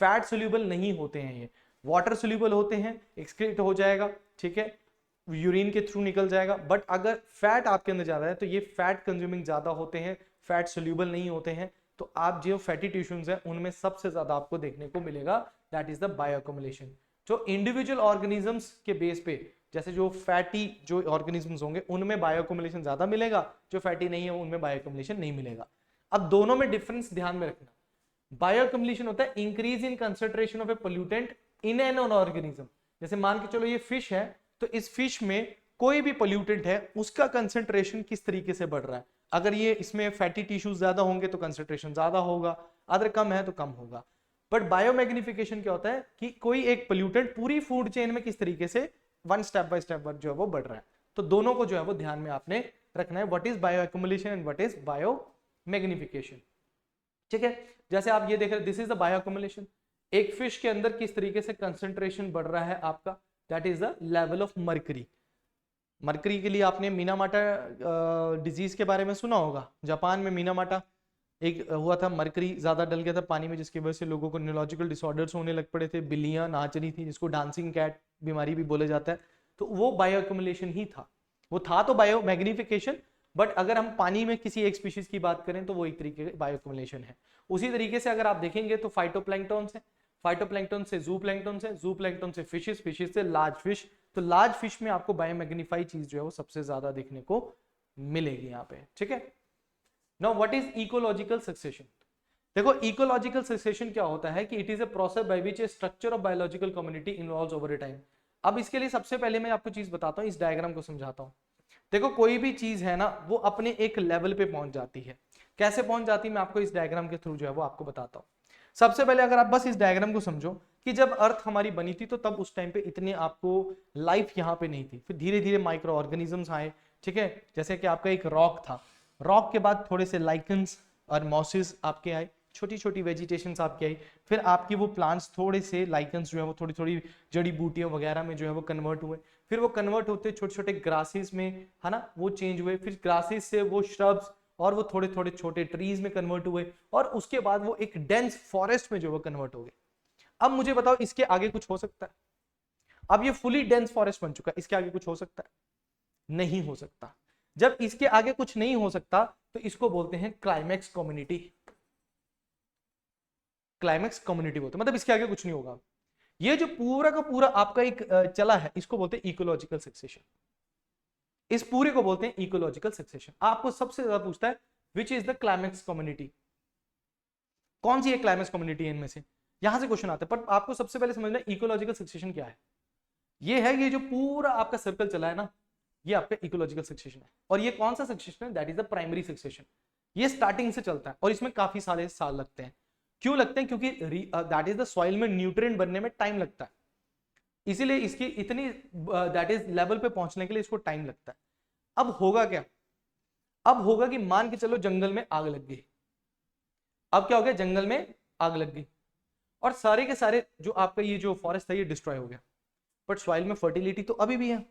फैट सोल्यूबल नहीं होते हैं ये, वाटर सोल्यूबल होते हैं, एक्सक्रीट हो जाएगा, ठीक है। यूरिन के थ्रू निकल जाएगा। बट अगर फैट आपके अंदर ज्यादा है तो ये फैट कंज्यूमिंग ज्यादा होते हैं, फैट सोल्यूबल नहीं होते हैं, तो आप जो फैटी टिश्यूज है उनमें सबसे ज्यादा आपको देखने को मिलेगा दैट इज द बायोअक्यूमुलेशन। जो इंडिविजुअल ऑर्गेनिजम्स के बेस पे, जैसे जो फैटी जो ऑर्गेनिजम्स होंगे उनमें बायोअक्यूमुलेशन ज्यादा मिलेगा, जो फैटी नहीं है उनमें बायोअक्यूमुलेशन नहीं मिलेगा। अब दोनों में डिफरेंस ध्यान में रखना। बायोअक्यूमुलेशन होता है increase in concentration of A pollutant in an organism. जैसे मान के चलो ये फिश है, तो इस फिश में कोई भी पोल्यूटेंट है उसका कंसंट्रेशन किस तरीके से बढ़ रहा है। अगर ये इसमें फैटी टिश्यूज ज्यादा होंगे तो कंसंट्रेशन ज्यादा होगा, अगर कम है तो कम होगा। बट बायोमैग्निफिकेशन क्या होता है कि कोई एक पोल्यूटेंट पूरी फूड चेन में किस तरीके से वन स्टेप बाय स्टेप जो है वो बढ़ रहा है। तो दोनों को जो है वो ध्यान में आपने रखना है, what is bioaccumulation and what is biomagnification. ठीक है, जैसे आप ये देख रहे हैं दिस इज द बायोअक्यूमुलेशन। एक फिश के अंदर किस तरीके से कंसंट्रेशन बढ़ रहा है आपका, that is the level of mercury. Mercury के लिए आपने मीनामाटा डिजीज के बारे में सुना होगा। जापान में मीनामाटा एक हुआ था, मर्करी ज्यादा डल गया था पानी में, जिसकी वजह से लोगों को न्यूरोलॉजिकल डिसऑर्डर्स होने लग पड़े थे, बिल्लियां नाच रही थी, जिसको डांसिंग कैट बीमारी भी बोला जाता है। तो वो बायोअक्यूमुलेशन ही था, वो था तो बायो मैग्निफिकेशन, बट अगर हम पानी में किसी एक स्पीशीज की बात करें तो वो एक तरीके का बायोअक्यूमुलेशन है। उसी तरीके से अगर आप देखेंगे तो फाइटोप्लैंक्टन से, फाइटोप्लैंक्टन से जूप्लैंक्टन से, जूप्लैंक्टन से फिशेस, फिशेस से लार्ज फिश। तो लार्ज फिश में आपको बायोमैग्नीफाई चीज जो है वो सबसे ज्यादा देखने को मिलेगी यहाँ पे। ठीक है, now what is ecological succession. देखो इकोलॉजिकल सक्सेशन क्या होता है कि it is a process by which A structure of biological community involves over A time. अब इसके लिए सबसे पहले मैं आपको चीज बताता हूँ, इस डायग्राम को समझाता हूँ। देखो कोई भी चीज है ना वो अपने एक लेवल पे पहुंच जाती है। कैसे पहुंच जाती है मैं आपको इस डायग्राम के थ्रू जो है वो आपको बताता हूँ। सबसे पहले अगर आप बस इस डायग्राम को समझो कि जब अर्थ हमारी बनी थी तो तब उस टाइम पे इतने आपको लाइफ यहाँ पे नहीं थी, फिर धीरे धीरे माइक्रो ऑर्गेनिजम्स आए। ठीक है, जैसे कि आपका एक रॉक था, रॉक के बाद थोड़े से लाइकन्स और मॉसेस आपके आए, छोटी छोटी वेजिटेशंस आपकी आई, फिर आपकी वो प्लांट्स थोड़े से लाइकन्स जो है वो थोड़ी थोड़ी जड़ी बूटियों वगैरह में जो है वो कन्वर्ट हुए, फिर वो कन्वर्ट होते छोटे छोटे ग्रासेस में, है ना, वो चेंज हुए, फिर ग्रासेस से वो श्रब्स और वो थोड़े थोड़े छोटे ट्रीज में कन्वर्ट हुए, और उसके बाद वो एक डेंस फॉरेस्ट में जो वो कन्वर्ट हो गए। अब मुझे बताओ इसके आगे कुछ हो सकता है? अब ये फुली डेंस फॉरेस्ट बन चुका है, इसके आगे कुछ हो सकता है? नहीं हो सकता। जब इसके आगे कुछ नहीं हो सकता तो इसको बोलते हैं क्लाइमैक्स कम्युनिटी। क्लाइमैक्स कम्युनिटी बोलते हैं, मतलब इसके आगे कुछ नहीं होगा। ये जो पूरा का पूरा आपका एक चला है इसको बोलते हैं इकोलॉजिकल सक्सेशन। इस पूरे को बोलते हैं इकोलॉजिकल सक्सेशन। आपको सबसे ज्यादा पूछता है which is the climax community, कौन सी एक क्लाइमैक्स कम्युनिटी है इनमें से, यहां से क्वेश्चन आता है। पर आपको सबसे पहले समझना इकोलॉजिकल सक्सेशन क्या है। ये है ये जो पूरा आपका सर्कल चला है ना, ये आपका इकोलॉजिकल सक्सेशन है। और ये कौन सा सक्सेशन है? That is the primary succession. ये स्टार्टिंग से चलता है और इसमें काफी सारे साल लगते हैं। क्यों लगते हैं? क्योंकि दैट इज द सॉइल में न्यूट्रिएंट बनने में टाइम लगता है, इसीलिए इसकी इतनी दैट इज लेवल पे पहुंचने के लिए इसको टाइम लगता है। अब होगा क्या? अब होगा कि मान के चलो जंगल में आग लग गई। अब क्या हो गया? जंगल में आग लग गई और सारे के सारे जो आपका ये जो फॉरेस्ट है ये डिस्ट्रॉय हो गया, बट सॉइल में फर्टिलिटी तो अभी भी है।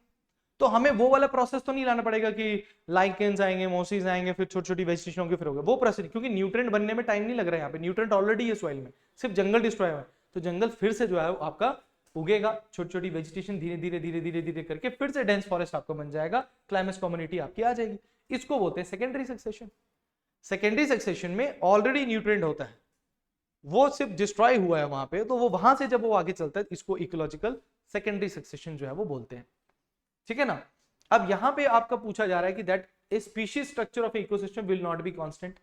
तो हमें वो वाला प्रोसेस तो नहीं लाना पड़ेगा कि लाइकेंस आएंगे, मोसिस आएंगे, फिर छोटी छोटी वेजिटेशन होगी, फिर होगा वो प्रोसेस, क्योंकि न्यूट्रिएंट बनने में टाइम नहीं लग रहा है। यहाँ पे न्यूट्रिएंट ऑलरेडी है सॉइल में, सिर्फ जंगल डिस्ट्रॉय हुआ है। तो जंगल फिर से जो है आपका उगेगा, छोटी छोटी वेजिटेशन धीरे धीरे धीरे धीरे धीरे करके फिर से डेंस फॉरेस्ट आपको बन जाएगा, क्लाइमेक्स कम्युनिटी आपकी आ जाएगी। इसको बोलते हैं सेकेंडरी सक्सेशन। सेकेंडरी सक्सेशन में ऑलरेडी न्यूट्रिएंट होता है, वो सिर्फ डिस्ट्रॉय हुआ है वहां पे, तो वो वहां से जब वो आगे चलता है इसको इकोलॉजिकल सेकेंडरी सक्सेशन जो है वो बोलते हैं। ठीक है ना। अब यहां पे आपका पूछा जा रहा है कि that a species structure of ecosystem will not be constant,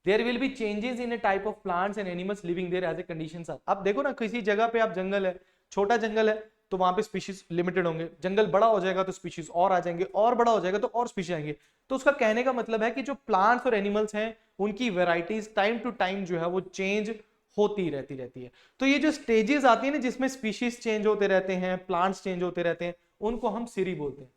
there will be changes in a type of plants and animals living there as a conditions are. अब देखो ना, किसी जगह पे आप जंगल है, छोटा जंगल है तो वहां पे स्पीशीज लिमिटेड होंगे, जंगल बड़ा हो जाएगा तो स्पीशीज और आ जाएंगे, और बड़ा हो जाएगा तो और स्पीशीज आएंगे। तो उसका कहने का मतलब है कि जो प्लांट्स और एनिमल्स हैं उनकी वेराइटीज टाइम टू टाइम जो है वो चेंज होती रहती है। तो ये जो स्टेजेस आती है ना जिसमें स्पीशीज चेंज होते रहते हैं, प्लांट्स चेंज होते रहते हैं, उनको हम सीरी बोलते हैं।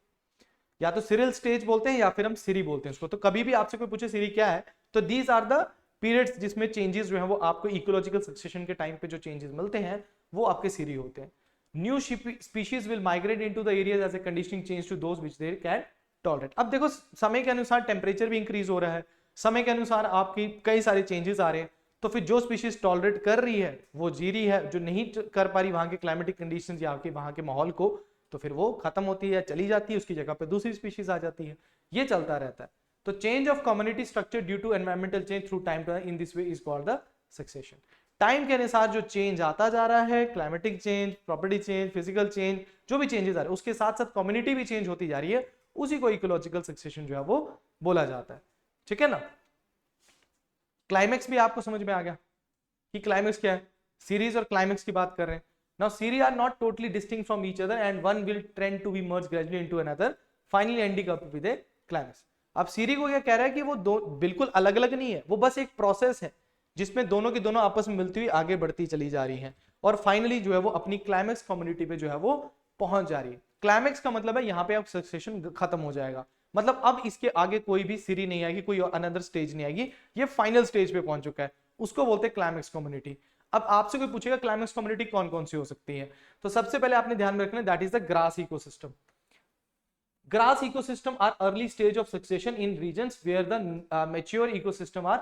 या तो सीरियल स्टेज बोलते हैं या फिर हम सीरी बोलते हैं उसको। तो कभी भी आपसे कोई पूछे सीरी क्या है, तो दीज आर द पीरियड्स जिसमें चेंजेस जो है वो आपको इकोलॉजिकल सक्सेशन के टाइम पे जो चेंजेस मिलते हैं वो आपके सीरी होते हैं। New species will migrate into the areas as a conditioning change to those which they can tolerate. अब देखो समय के अनुसार टेम्परेचर भी इंक्रीज हो रहा है, समय के अनुसार आपकी कई सारे चेंजेस आ रहे हैं, तो फिर जो स्पीशीज टॉलरेट कर रही है वो जी रही है, जो नहीं कर पा रही वहां के क्लाइमेटिक कंडीशंस या वहां के माहौल को, तो फिर वो खत्म होती है, चली जाती है, उसकी जगह पे दूसरी स्पीशीज आ जाती है, ये चलता रहता है। तो change of community structure due to environmental change through time in this way is called the succession. Time के अनुसार जो चेंज आता जा रहा है, climatic change, property change, physical change, जो भी चेंजेस आ रहे हैं उसके साथ साथ कम्युनिटी भी चेंज होती जा रही है, उसी को इकोलॉजिकल सक्सेशन जो है वो बोला जाता है। ठीक है ना। क्लाइमेक्स भी आपको समझ में आ गया कि क्लाइमेक्स क्या है, सीरीज और क्लाइमेक्स की बात कर रहे हैं। Now series are not totally distinct from each other and one will trend to be merge gradually into another, finally ending up with a climax. अब सीरीज को क्या कह रहा है कि वो दो बिल्कुल अलग अलग नहीं है, वो बस एक प्रोसेस है जिसमें दोनों की दोनों आपस में मिलती हुई आगे बढ़ती चली जा रही हैं और फाइनली जो है वो अपनी क्लाइमेक्स कम्युनिटी पे जो है वो पहुंच जा रही है। क्लाइमेक्स का मतलब है यहाँ पे अब सक्सेशन खत्म हो जाएगा, मतलब अब इसके आगे कोई भी सीरीज नहीं आएगी, कोई अनदर स्टेज नहीं आएगी, ये फाइनल स्टेज पे पहुंच चुका है, उसको बोलते हैं क्लाइमेक्स कम्युनिटी। अब आपसे कोई पूछेगा क्लाइमेक्स कम्युनिटी कौन कौन सी हो सकती है, तो सबसे पहले आपने ध्यान में रखना that is the grass ecosystem. Grass ecosystem are early stage of succession in regions where the mature ecosystem are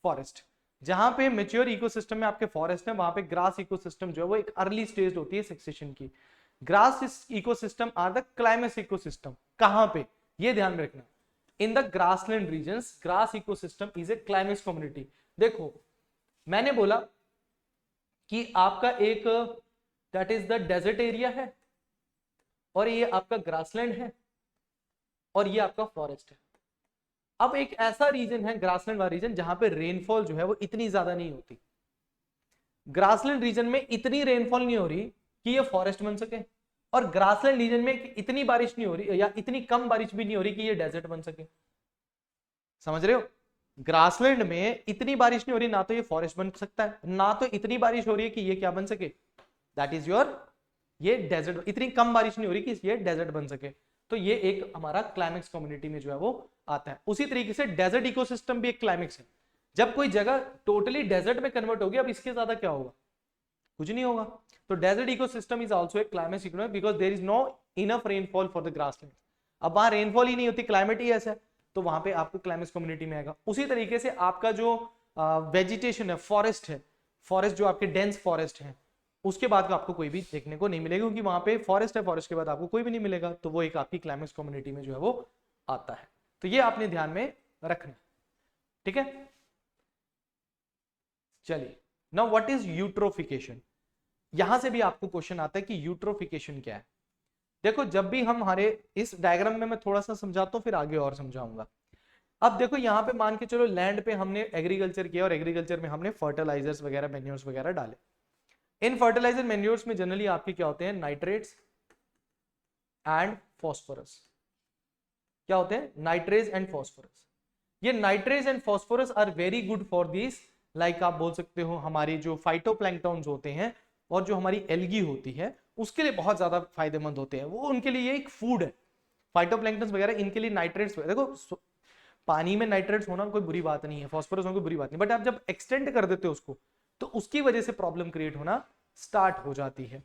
forest. जहां पे मैच्योर इकोसिस्टम में आपके फॉरेस्ट है, वहां पे ग्रास इकोसिस्टम जो है वो एक अर्ली स्टेज होती है सक्सेशन की। Grass ecosystem are the climax ecosystem. कहां पे, ये ध्यान में रखना, in the grassland regions grass ecosystem is a climax community. देखो मैंने बोला कि आपका एक that is the desert area है और ये आपका ग्रासलैंड है और ये आपका फॉरेस्ट है। अब एक ऐसा रीजन है ग्रासलैंड वाला रीजन जहां पे रेनफॉल जो है वो इतनी ज्यादा नहीं होती। ग्रासलैंड रीजन में इतनी रेनफॉल नहीं हो रही कि ये फॉरेस्ट बन सके, और ग्रासलैंड रीजन में इतनी बारिश नहीं हो रही या इतनी कम बारिश भी नहीं हो रही कि ये डेजर्ट बन सके। समझ रहे हो, ग्रासलैंड में इतनी बारिश नहीं हो रही ना तो ये फॉरेस्ट बन सकता है, ना तो इतनी बारिश हो रही है कि ये क्या बन सके, दैट इज योर ये डेजर्ट। इतनी कम बारिश नहीं हो रही कि ये डेजर्ट बन सके, तो ये एक हमारा क्लाइमेक्स कम्युनिटी में जो है वो आता है। उसी तरीके से डेजर्ट इकोसिस्टम भी एक क्लाइमेक्स है। जब कोई जगह टोटली डेजर्ट में कन्वर्ट होगी, अब इसके ज्यादा क्या होगा, कुछ नहीं होगा। तो desert ecosystem is also a climax ecosystem because there is no enough rainfall for the grassland. अब वहां रेनफॉल ही नहीं होती, क्लाइमेट ही ऐसा है, तो वहां पे आपको क्लाइमेक्स कम्युनिटी में आएगा। उसी तरीके से आपका जो वेजिटेशन है, फॉरेस्ट है, फॉरेस्ट जो आपके डेंस फॉरेस्ट है, उसके बाद आपको कोई भी देखने को नहीं मिलेगा क्योंकि वहां पे फॉरेस्ट है, फॉरेस्ट के बाद आपको कोई भी नहीं मिलेगा, तो वो एक आपकी क्लाइमेक्स कम्युनिटी में जो है वो आता है। तो ये आपने ध्यान में रखना, ठीक है। चलिए, नाउ व्हाट इज यूट्रोफिकेशन। यहां से भी आपको क्वेश्चन आता है कि यूट्रोफिकेशन क्या है। देखो जब भी हम हमारे इस डायग्राम में मैं थोड़ा सा समझाता हूं फिर आगे और समझाऊंगा। अब देखो यहाँ पे मान के चलो लैंड पे हमने एग्रीकल्चर किया और एग्रीकल्चर में हमने फर्टिलाइजर्स वगैरह, मैन्योर्स वगैरह डाले। इन फर्टिलाइजर मैन्योर्स में जनरली आपके क्या होते हैं, नाइट्रेट्स एंड फॉस्फोरस। क्या होते हैं, नाइट्रेज एंड फॉस्फोरस। ये nitrates and phosphorus are very good for this, like आप बोल सकते हो हमारी जो फाइटोप्लैंक्टन्स होते हैं और जो हमारी एल्गी होती है उसके लिए बहुत ज्यादा फायदेमंद होते हैं, वो उनके लिए एक फूड है। फाइटोप्लैंक्टन्स वगैरह इनके लिए नाइट्रेट्स, देखो पानी में नाइट्रेट्स होना कोई बुरी बात नहीं है, फॉस्फोरस होना कोई बुरी बात नहीं, बट आप जब एक्सटेंड कर देते हो उसको तो उसकी वजह से प्रॉब्लम क्रिएट होना स्टार्ट हो जाती है।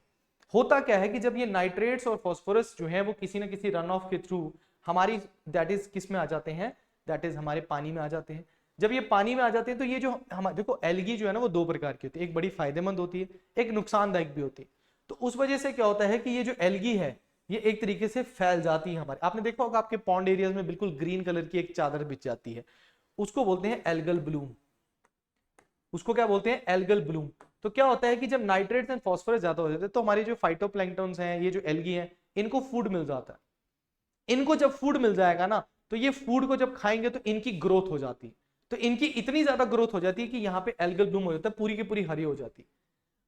होता क्या है कि जब ये नाइट्रेट्स और फॉस्फोरस जो है वो किसी ना किसी रन ऑफ के थ्रू हमारी दैट इज किस में आ जाते हैं, दैट इज हमारे पानी में आ जाते हैं। जब ये पानी में आ जाते हैं तो ये जो हम देखो एल्गी जो है ना वो दो प्रकार की होती है, एक बड़ी फायदेमंद होती है, एक नुकसानदायक भी होती है। तो उस वजह से क्या होता है कि ये जो एल्गी है ये एक तरीके से फैल जाती है हमारे, आपने देखा होगा आपके पॉन्ड एरियाज में बिल्कुल ग्रीन कलर की एक चादर बिछ जाती है, उसको बोलते हैं एल्गल ब्लूम। उसको क्या बोलते हैं, एल्गल ब्लूम। तो क्या होता है कि जब नाइट्रेट्स एंड फॉस्फोरस ज्यादा हो जाते हैं तो हमारी जो फाइटोप्लैंक्टन्स हैं, ये जो एल्गी हैं, इनको फूड मिल जाता है। इनको जब फूड मिल जाएगा ना तो ये फूड को जब खाएंगे तो इनकी ग्रोथ हो जाती है, तो इनकी इतनी ज्यादा ग्रोथ हो जाती है कि यहाँ पे एल्गल ब्लूम हो जाता है, पूरी की पूरी हरी हो जाती है।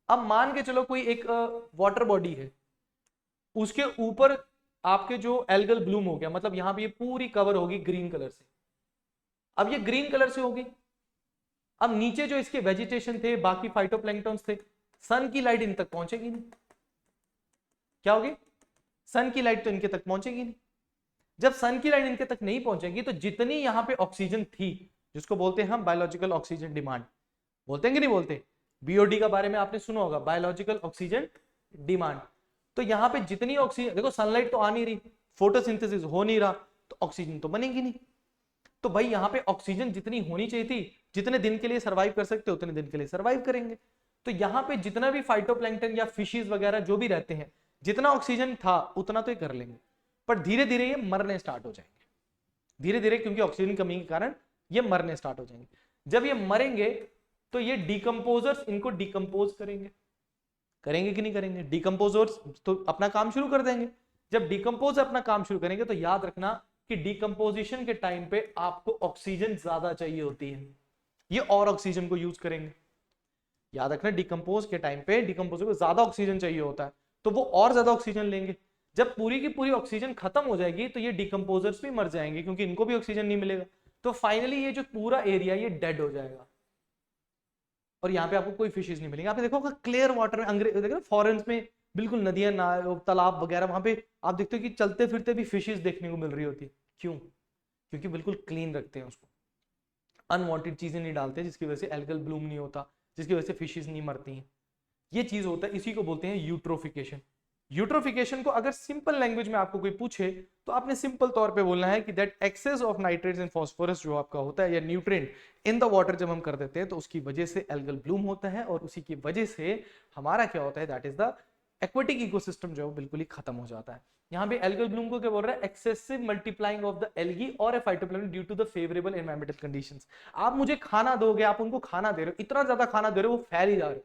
अब मान के चलो कोई एक वाटर बॉडी है, उसके ऊपर आपके जो एल्गल ब्लूम हो गया, मतलब यहाँ पे ये पूरी कवर होगी ग्रीन कलर से। अब ये ग्रीन कलर से होगी, अब नीचे जो इसके वेजिटेशन थे, बाकी फाइटोप्लैंक्टन्स थे, सन की लाइट इन तक पहुंचेगी नहीं। क्या होगी, सन की लाइट तो इनके तक पहुंचेगी नहीं। जब सन की लाइट इनके तक नहीं पहुंचेगी तो जितनी यहाँ पे ऑक्सीजन थी, जिसको बोलते हैं हम बायोलॉजिकल ऑक्सीजन डिमांड, बोलते हैं कि नहीं बोलते, बीओडी का बारे में आपने सुना होगा, बायोलॉजिकल ऑक्सीजन डिमांड। तो यहाँ पे जितनी ऑक्सीजन, देखो सनलाइट तो आ नहीं रही, फोटोसिंथेसिस हो नहीं रहा, तो ऑक्सीजन तो बनेगी नहीं। तो भाई यहाँ पे ऑक्सीजन जितनी होनी चाहिए थी, जितने दिन के लिए सर्वाइव कर सकते उतने दिन के लिए सर्वाइव करेंगे। तो यहाँ पे जितना भी फाइटोप्लैंक्टन या फिशेस वगैरह जो भी रहते हैं, जितना ऑक्सीजन था उतना तो ये कर लेंगे, पर धीरे धीरे ये मरने स्टार्ट हो जाएंगे, धीरे धीरे, क्योंकि ऑक्सीजन कमी के कारण ये मरने स्टार्ट हो जाएंगे। जब ये मरेंगे तो ये डिकम्पोजर्स इनको डिकम्पोज करेंगे, करेंगे कि नहीं करेंगे? डिकम्पोजर्स तो अपना काम शुरू कर देंगे। जब डिकम्पोज अपना काम शुरू करेंगे तो याद रखना कि डिकम्पोजिशन के टाइम पे आपको ऑक्सीजन ज्यादा चाहिए होती है, ये और ऑक्सीजन को यूज करेंगे। याद रखना डिकम्पोज के टाइम पे डिकम्पोजर को ज्यादा ऑक्सीजन चाहिए होता है, तो वो और ज्यादा ऑक्सीजन लेंगे। जब पूरी की पूरी ऑक्सीजन खत्म हो जाएगी तो ये डिकम्पोजर्स भी मर जाएंगे, क्योंकि इनको भी ऑक्सीजन नहीं मिलेगा। तो फाइनली ये जो पूरा एरिया ये डेड हो जाएगा, और यहाँ पे आपको कोई फिशेज नहीं मिलेंगे। आपने देखो क्लियर वाटर में, अंग्रेज देखो फॉरेन में बिल्कुल नदियां ना तालाब वगैरह, वहां पे आप देखते हो कि चलते फिरते भी फिशेज देखने को मिल रही होती है। क्यों? क्योंकि बिल्कुल क्लीन रखते हैं उसको, अनवांटेड चीजें नहीं डालते, जिसकी वजह से एल्गल ब्लूम नहीं होता, जिसकी वजह से फिशेज नहीं मरती हैं। ये चीज होता है, इसी को बोलते हैं यूट्रोफिकेशन। यूट्रोफिकेशन को अगर सिंपल लैंग्वेज में आपको कोई पूछे तो आपने सिंपल तौर पे बोलना है कि that excess of nitrates and phosphorus जो आपका होता है या न्यूट्रिएंट इन द वाटर जब हम कर देते हैं तो उसकी वजह से एल्गल ब्लूम होता है, और उसी की वजह से हमारा क्या होता है, that is the aquatic ecosystem जो है बिल्कुल ही खत्म हो जाता है। यहाँ पे एल्गल ब्लूम को क्या बोल रहा है? Excessive multiplying of the algae और a phytoplankton due to the favourable environmental conditions. आप मुझे खाना दोगे, आप उनको खाना दे रहे हो, इतना ज्यादा खाना दे रहे हो वो फैल ही जा रहे,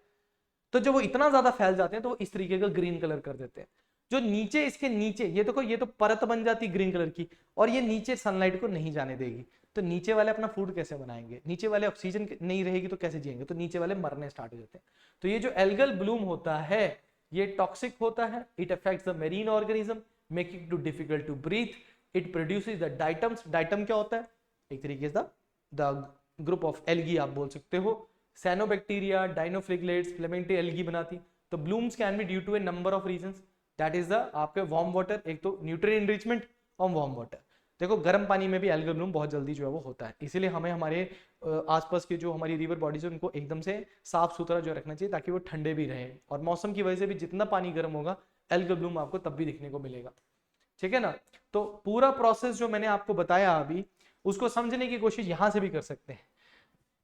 तो जब वो इतना ज्यादा फैल जाते हैं तो वो इस तरीके का ग्रीन कलर कर देते हैं। जो नीचे इसके नीचे ये देखो, ये तो परत बन जाती ग्रीन कलर की, और ये नीचे सनलाइट को नहीं जाने देगी, तो नीचे वाले अपना फूड कैसे बनाएंगे? नीचे वाले ऑक्सीजन नहीं रहेगी तो कैसे जिएंगे? तो नीचे वाले मरने स्टार्ट हो जाते हैं। तो ये जो एल्गल ब्लूम होता है ये टॉक्सिक होता है, it affects the marine organism making too difficult to breathe, it produces the diatoms. Diatom क्या होता है? एक तरीके से द ग्रुप ऑफ एल्गी आप बोल सकते हो। साइनोबैक्टीरिया, डाइनोफ्लिगलेट्स, फ्लेमेंटे एल्गी बनाती। तो blooms can be due to a number of reasons, that is the आपके वार्म वाटर, एक तो न्यूट्रिएंट एनरिचमेंट और वार्म वाटर। देखो गर्म पानी में भी एल्गल ब्लूम बहुत जल्दी जो है वो होता है, इसीलिए हमें हमारे आसपास के जो हमारी रिवर बॉडीज है उनको एकदम से साफ सुथरा जो रखना चाहिए ताकि वो ठंडे भी रहें, और मौसम की वजह से भी जितना पानी गर्म होगा एल्गल ब्लूम आपको तब भी दिखने को मिलेगा। ठीक है ना? तो पूरा प्रोसेस जो मैंने आपको बताया अभी, उसको समझने की कोशिश यहां से भी कर सकते हैं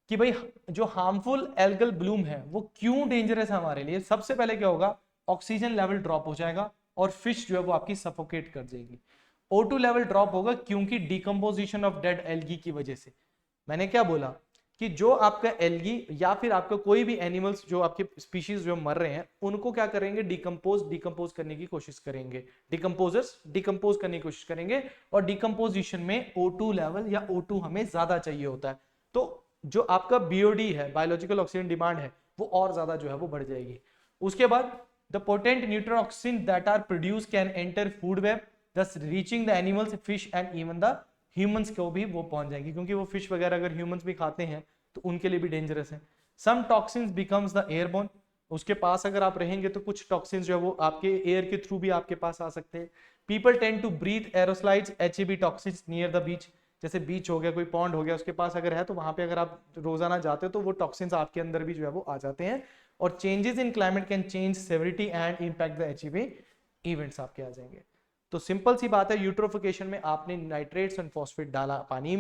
कि भाई जो हार्मफुल एल्गल ब्लूम है वो क्यों डेंजरस है हमारे लिए। सबसे पहले क्या होगा? ऑक्सीजन लेवल ड्रॉप हो जाएगा और फिश जो है वो आपकी सफोकेट कर जाएगी। O2 लेवल ड्रॉप होगा क्योंकि डिकम्पोजिशन ऑफ डेड एल्गी की वजह से। मैंने क्या बोला कि जो आपका एल्गी या फिर आपका कोई भी एनिमल्स जो आपके स्पीशीज जो मर रहे हैं उनको क्या करेंगे? डिकम्पोज करने की कोशिश करेंगे, डिकम्पोजर्स डिकम्पोज करने की कोशिश करेंगे, और डिकम्पोजिशन में O2 लेवल या O2 हमें ज्यादा चाहिए होता है, तो जो आपका BOD है, बायोलॉजिकल ऑक्सीजन डिमांड है, वो और ज्यादा जो है वो बढ़ जाएगी। उसके बाद the potent neutron oxygen that are produce can enter food web thus reaching the animals, fish and even the humans को भी वो पहुंच जाएंगी, क्योंकि वो फिश वगैरह अगर ह्यूमंस भी खाते हैं तो उनके लिए भी डेंजरस है। सम टॉक्सिन्स बिकम्स द एयरबोर्न, उसके पास अगर आप रहेंगे तो कुछ टॉक्सिन्स जो है वो आपके एयर के थ्रू भी आपके पास आ सकते हैं। People tend to breathe aerosolized HAB toxins near the beach, जैसे बीच हो गया, कोई पॉन्ड हो गया, उसके पास अगर है तो वहां पे अगर आप रोजाना जाते हो तो वो टॉक्सिन्स आपके अंदर भी जो है वो आ जाते हैं, और changes in climate can change severity and impact the HAB events आपके आ जाएंगे। तो सिंपल सी बात है, यूट्रोफिकेशन में आपने नाइट्रेट्स एंड फॉस्फेट डाला पानी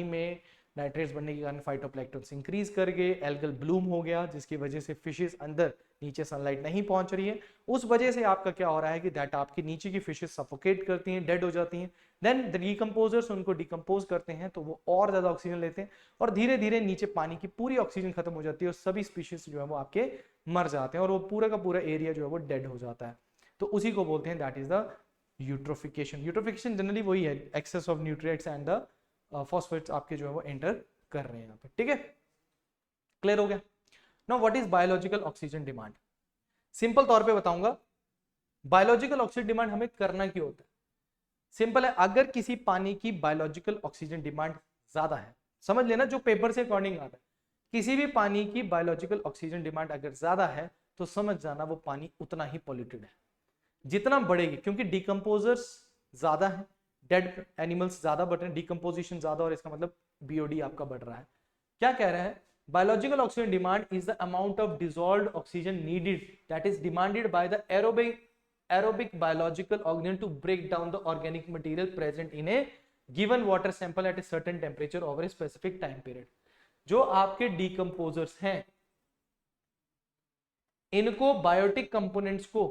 में नाइट्रेट्स बनने के कारण फाइटोप्लैंक्टन्स इंक्रीज कर गए, एल्गल ब्लूम हो गया जिसकी वजह से फिशेस अंदर नीचे सनलाइट नहीं पहुंच रही है, उस वजह से आपका क्या हो रहा है कि दैट आपकी नीचे की फिशेस सफोकेट करती हैं, डेड हो जाती हैं। देन द डिकम्पोजर्स उनको डिकम्पोज करते हैं तो वो और ज्यादा ऑक्सीजन लेते हैं, और धीरे धीरे नीचे पानी की पूरी ऑक्सीजन खत्म हो जाती है और सभी स्पीशीज जो है वो आपके मर जाते हैं, और वो पूरा का पूरा एरिया जो है वो डेड हो जाता है। तो उसी को बोलते हैं that is the eutrophication. Eutrophication generally वही है, excess of nutrients and the phosphates आपके जो है वो एंटर कर रहे हैं यहाँ पे। ठीक है, क्लियर हो गया? Now what is biological oxygen demand? Simple तौर पे बताऊंगा, बायोलॉजिकल ऑक्सीजन डिमांड हमें करना क्यों होता है? सिंपल है, अगर किसी पानी की बायोलॉजिकल ऑक्सीजन डिमांड ज्यादा है, समझ लेना जो पेपर से अकॉर्डिंग आता है, किसी भी पानी की बायोलॉजिकल ऑक्सीजन डिमांड अगर ज्यादा है तो समझ जाना वो पानी उतना ही पॉल्यूटेड है। जितना बढ़ेगी, क्योंकि डिकम्पोजर्स ज्यादा है, डेड एनिमल्स ज्यादा बढ़ रहे हैं, डिकम्पोजिशन ज्यादा, और इसका मतलब BOD आपका बढ़ रहा है। क्या कह रहा है? Biological oxygen demand is the amount of dissolved oxygen needed that is demanded by the aerobic biological organism to break down the organic material present in a given water sample at a certain temperature over a specific time period। जो आपके decomposers हैं इनको biotic components को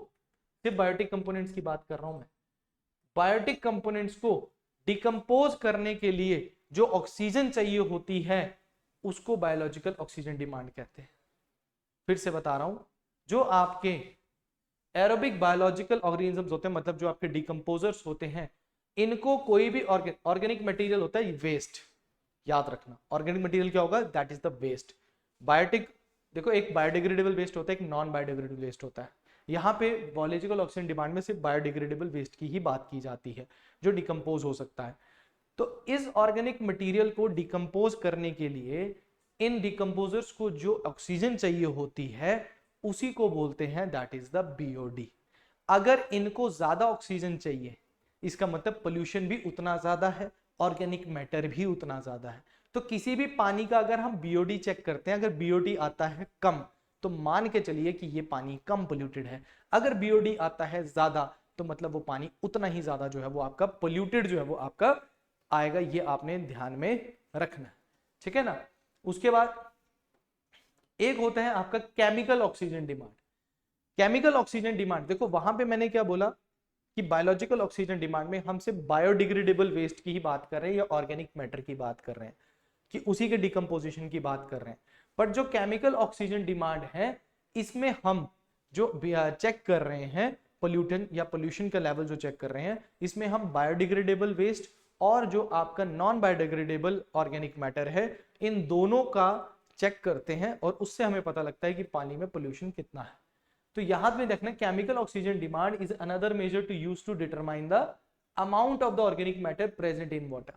सिर्फ biotic components की बात कर रहा हूं मैं। बायोटिक कंपोनेंट्स को डिकम्पोज करने के लिए जो ऑक्सीजन चाहिए होती है उसको बायोलॉजिकल ऑक्सीजन डिमांड कहते हैं। फिर से बता रहा हूं, जो आपके एरोबिक बायोलॉजिकल ऑर्गेनिजम्स होते हैं, मतलब जो आपके डिकम्पोजर्स होते हैं, इनको कोई भी ऑर्गेनिक मटेरियल होता है वेस्ट, याद रखना ऑर्गेनिक मटेरियल क्या होगा, that is the waste. Biotic देखो, एक बायोडिग्रेडेबल वेस्ट होता है, एक नॉन बायोडिग्रेडेबल वेस्ट होता है। यहाँ पे बायोलॉजिकल ऑक्सीजन डिमांड में सिर्फ बायोडिग्रेडेबल वेस्ट की ही बात की जाती है जो डिकम्पोज हो सकता है। तो इस ऑर्गेनिक मटेरियल को डिकम्पोज करने के लिए इन डिकम्पोजर्स को जो ऑक्सीजन चाहिए होती है उसी को बोलते हैं दैट इज द बीओडी। अगर इनको ज्यादा ऑक्सीजन चाहिए, इसका मतलब पोल्यूशन भी उतना ज्यादा है, ऑर्गेनिक मैटर भी उतना ज्यादा है। तो किसी भी पानी का अगर हम बीओडी चेक करते हैं, अगर बीओडी आता है कम तो मान के चलिए कि ये पानी कम पोल्यूटेड है। अगर बीओडी आता है ज्यादा तो मतलब वो पानी उतना ही ज्यादा जो है वो आपका पोल्यूटेड जो है वो आपका आएगा। ये आपने ध्यान में रखना है, ठीक है ना। उसके बाद एक होता है आपका chemical oxygen demand. Chemical oxygen demand देखो, वहां पे मैंने क्या बोला कि बायोलॉजिकल ऑक्सीजन डिमांड में हम सिर्फ बायोडिग्रेडेबल वेस्ट की ही बात कर रहे हैं या ऑर्गेनिक मैटर की बात कर रहे हैं, कि उसी के डिकम्पोजिशन की बात कर रहे हैं। बट जो केमिकल ऑक्सीजन डिमांड है, इसमें हम जो चेक कर रहे हैं पोल्यूटेंट या पोल्यूशन का लेवल जो चेक कर रहे हैं, इसमें हम बायोडिग्रेडेबल वेस्ट और जो आपका नॉन बायोडिग्रेडेबल ऑर्गेनिक मैटर है, इन दोनों का चेक करते हैं और उससे हमें पता लगता है कि पानी में पोल्यूशन कितना है। तो यहां में देखना, chemical oxygen demand is another measure to use to determine the amount of the organic matter present in water.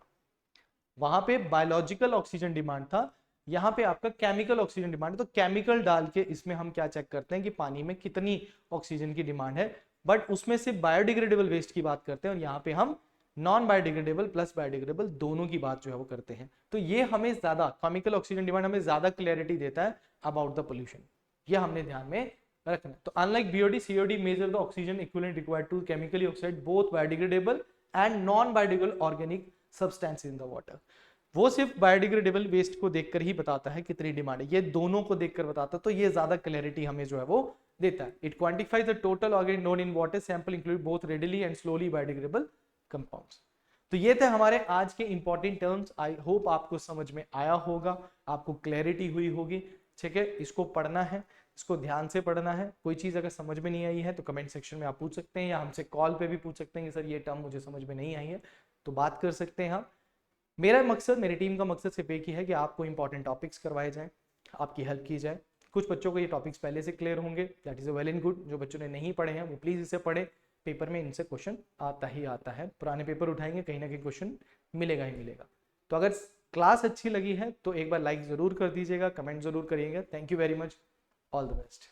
वहां पे बायोलॉजिकल ऑक्सीजन डिमांड था, यहाँ पे आपका केमिकल ऑक्सीजन डिमांड। तो केमिकल डाल के इसमें हम क्या चेक करते हैं कि पानी में कितनी ऑक्सीजन की डिमांड है, बट उसमें सिर्फ बायोडिग्रेडेबल वेस्ट की बात करते हैं और यहाँ पे हम नॉन बायोडिग्रेडेबल प्लस बायोडिग्रेडेबल दोनों की बात जो है वो करते हैं। तो ये हमें ज्यादा, केमिकल ऑक्सीजन डिमांड हमें ज्यादा क्लैरिटी देता है अबाउट द पोल्यूशन, ये हमने ध्यान में रखना। तो unlike BOD, COD measure the oxygen equivalent required to chemically oxide both biodegradable and non biodegradable organic substance in the water. वो सिर्फ बायोडिग्रेडेबल वेस्ट को देखकर ही बताता है कितनी डिमांड है, ये दोनों को देखकर बताता है, तो ये ज्यादा क्लैरिटी हमें जो है वो देता है। It quantifies the total organic none in water sample include both readily and slowly biodegradable compounds. तो ये थे हमारे आज के इंपॉर्टेंट टर्म्स। आई होप आपको समझ में आया होगा, आपको क्लैरिटी हुई होगी, ठीक है। इसको पढ़ना है, इसको ध्यान से पढ़ना है। कोई चीज अगर समझ में नहीं आई है तो कमेंट सेक्शन में आप पूछ सकते हैं, या हमसे कॉल पे भी पूछ सकते हैं कि सर ये टर्म मुझे समझ में नहीं आई है, तो बात कर सकते हैं हम। मेरा मकसद, मेरी टीम का मकसद सिर्फ एक ही है कि आपको इंपॉर्टेंट टॉपिक्स करवाए जाएं, आपकी हेल्प की जाए। कुछ बच्चों को ये टॉपिक्स पहले से क्लियर होंगे, that is well and good. जो बच्चों ने नहीं पढ़े हैं वो प्लीज इसे पढ़े, पेपर में इनसे क्वेश्चन आता ही आता है। पुराने पेपर उठाएंगे, कहीं ना कहीं क्वेश्चन मिलेगा ही मिलेगा। तो अगर क्लास अच्छी लगी है तो एक बार लाइक जरूर कर दीजिएगा, कमेंट जरूर करिएगा। Thank you very much, all the best.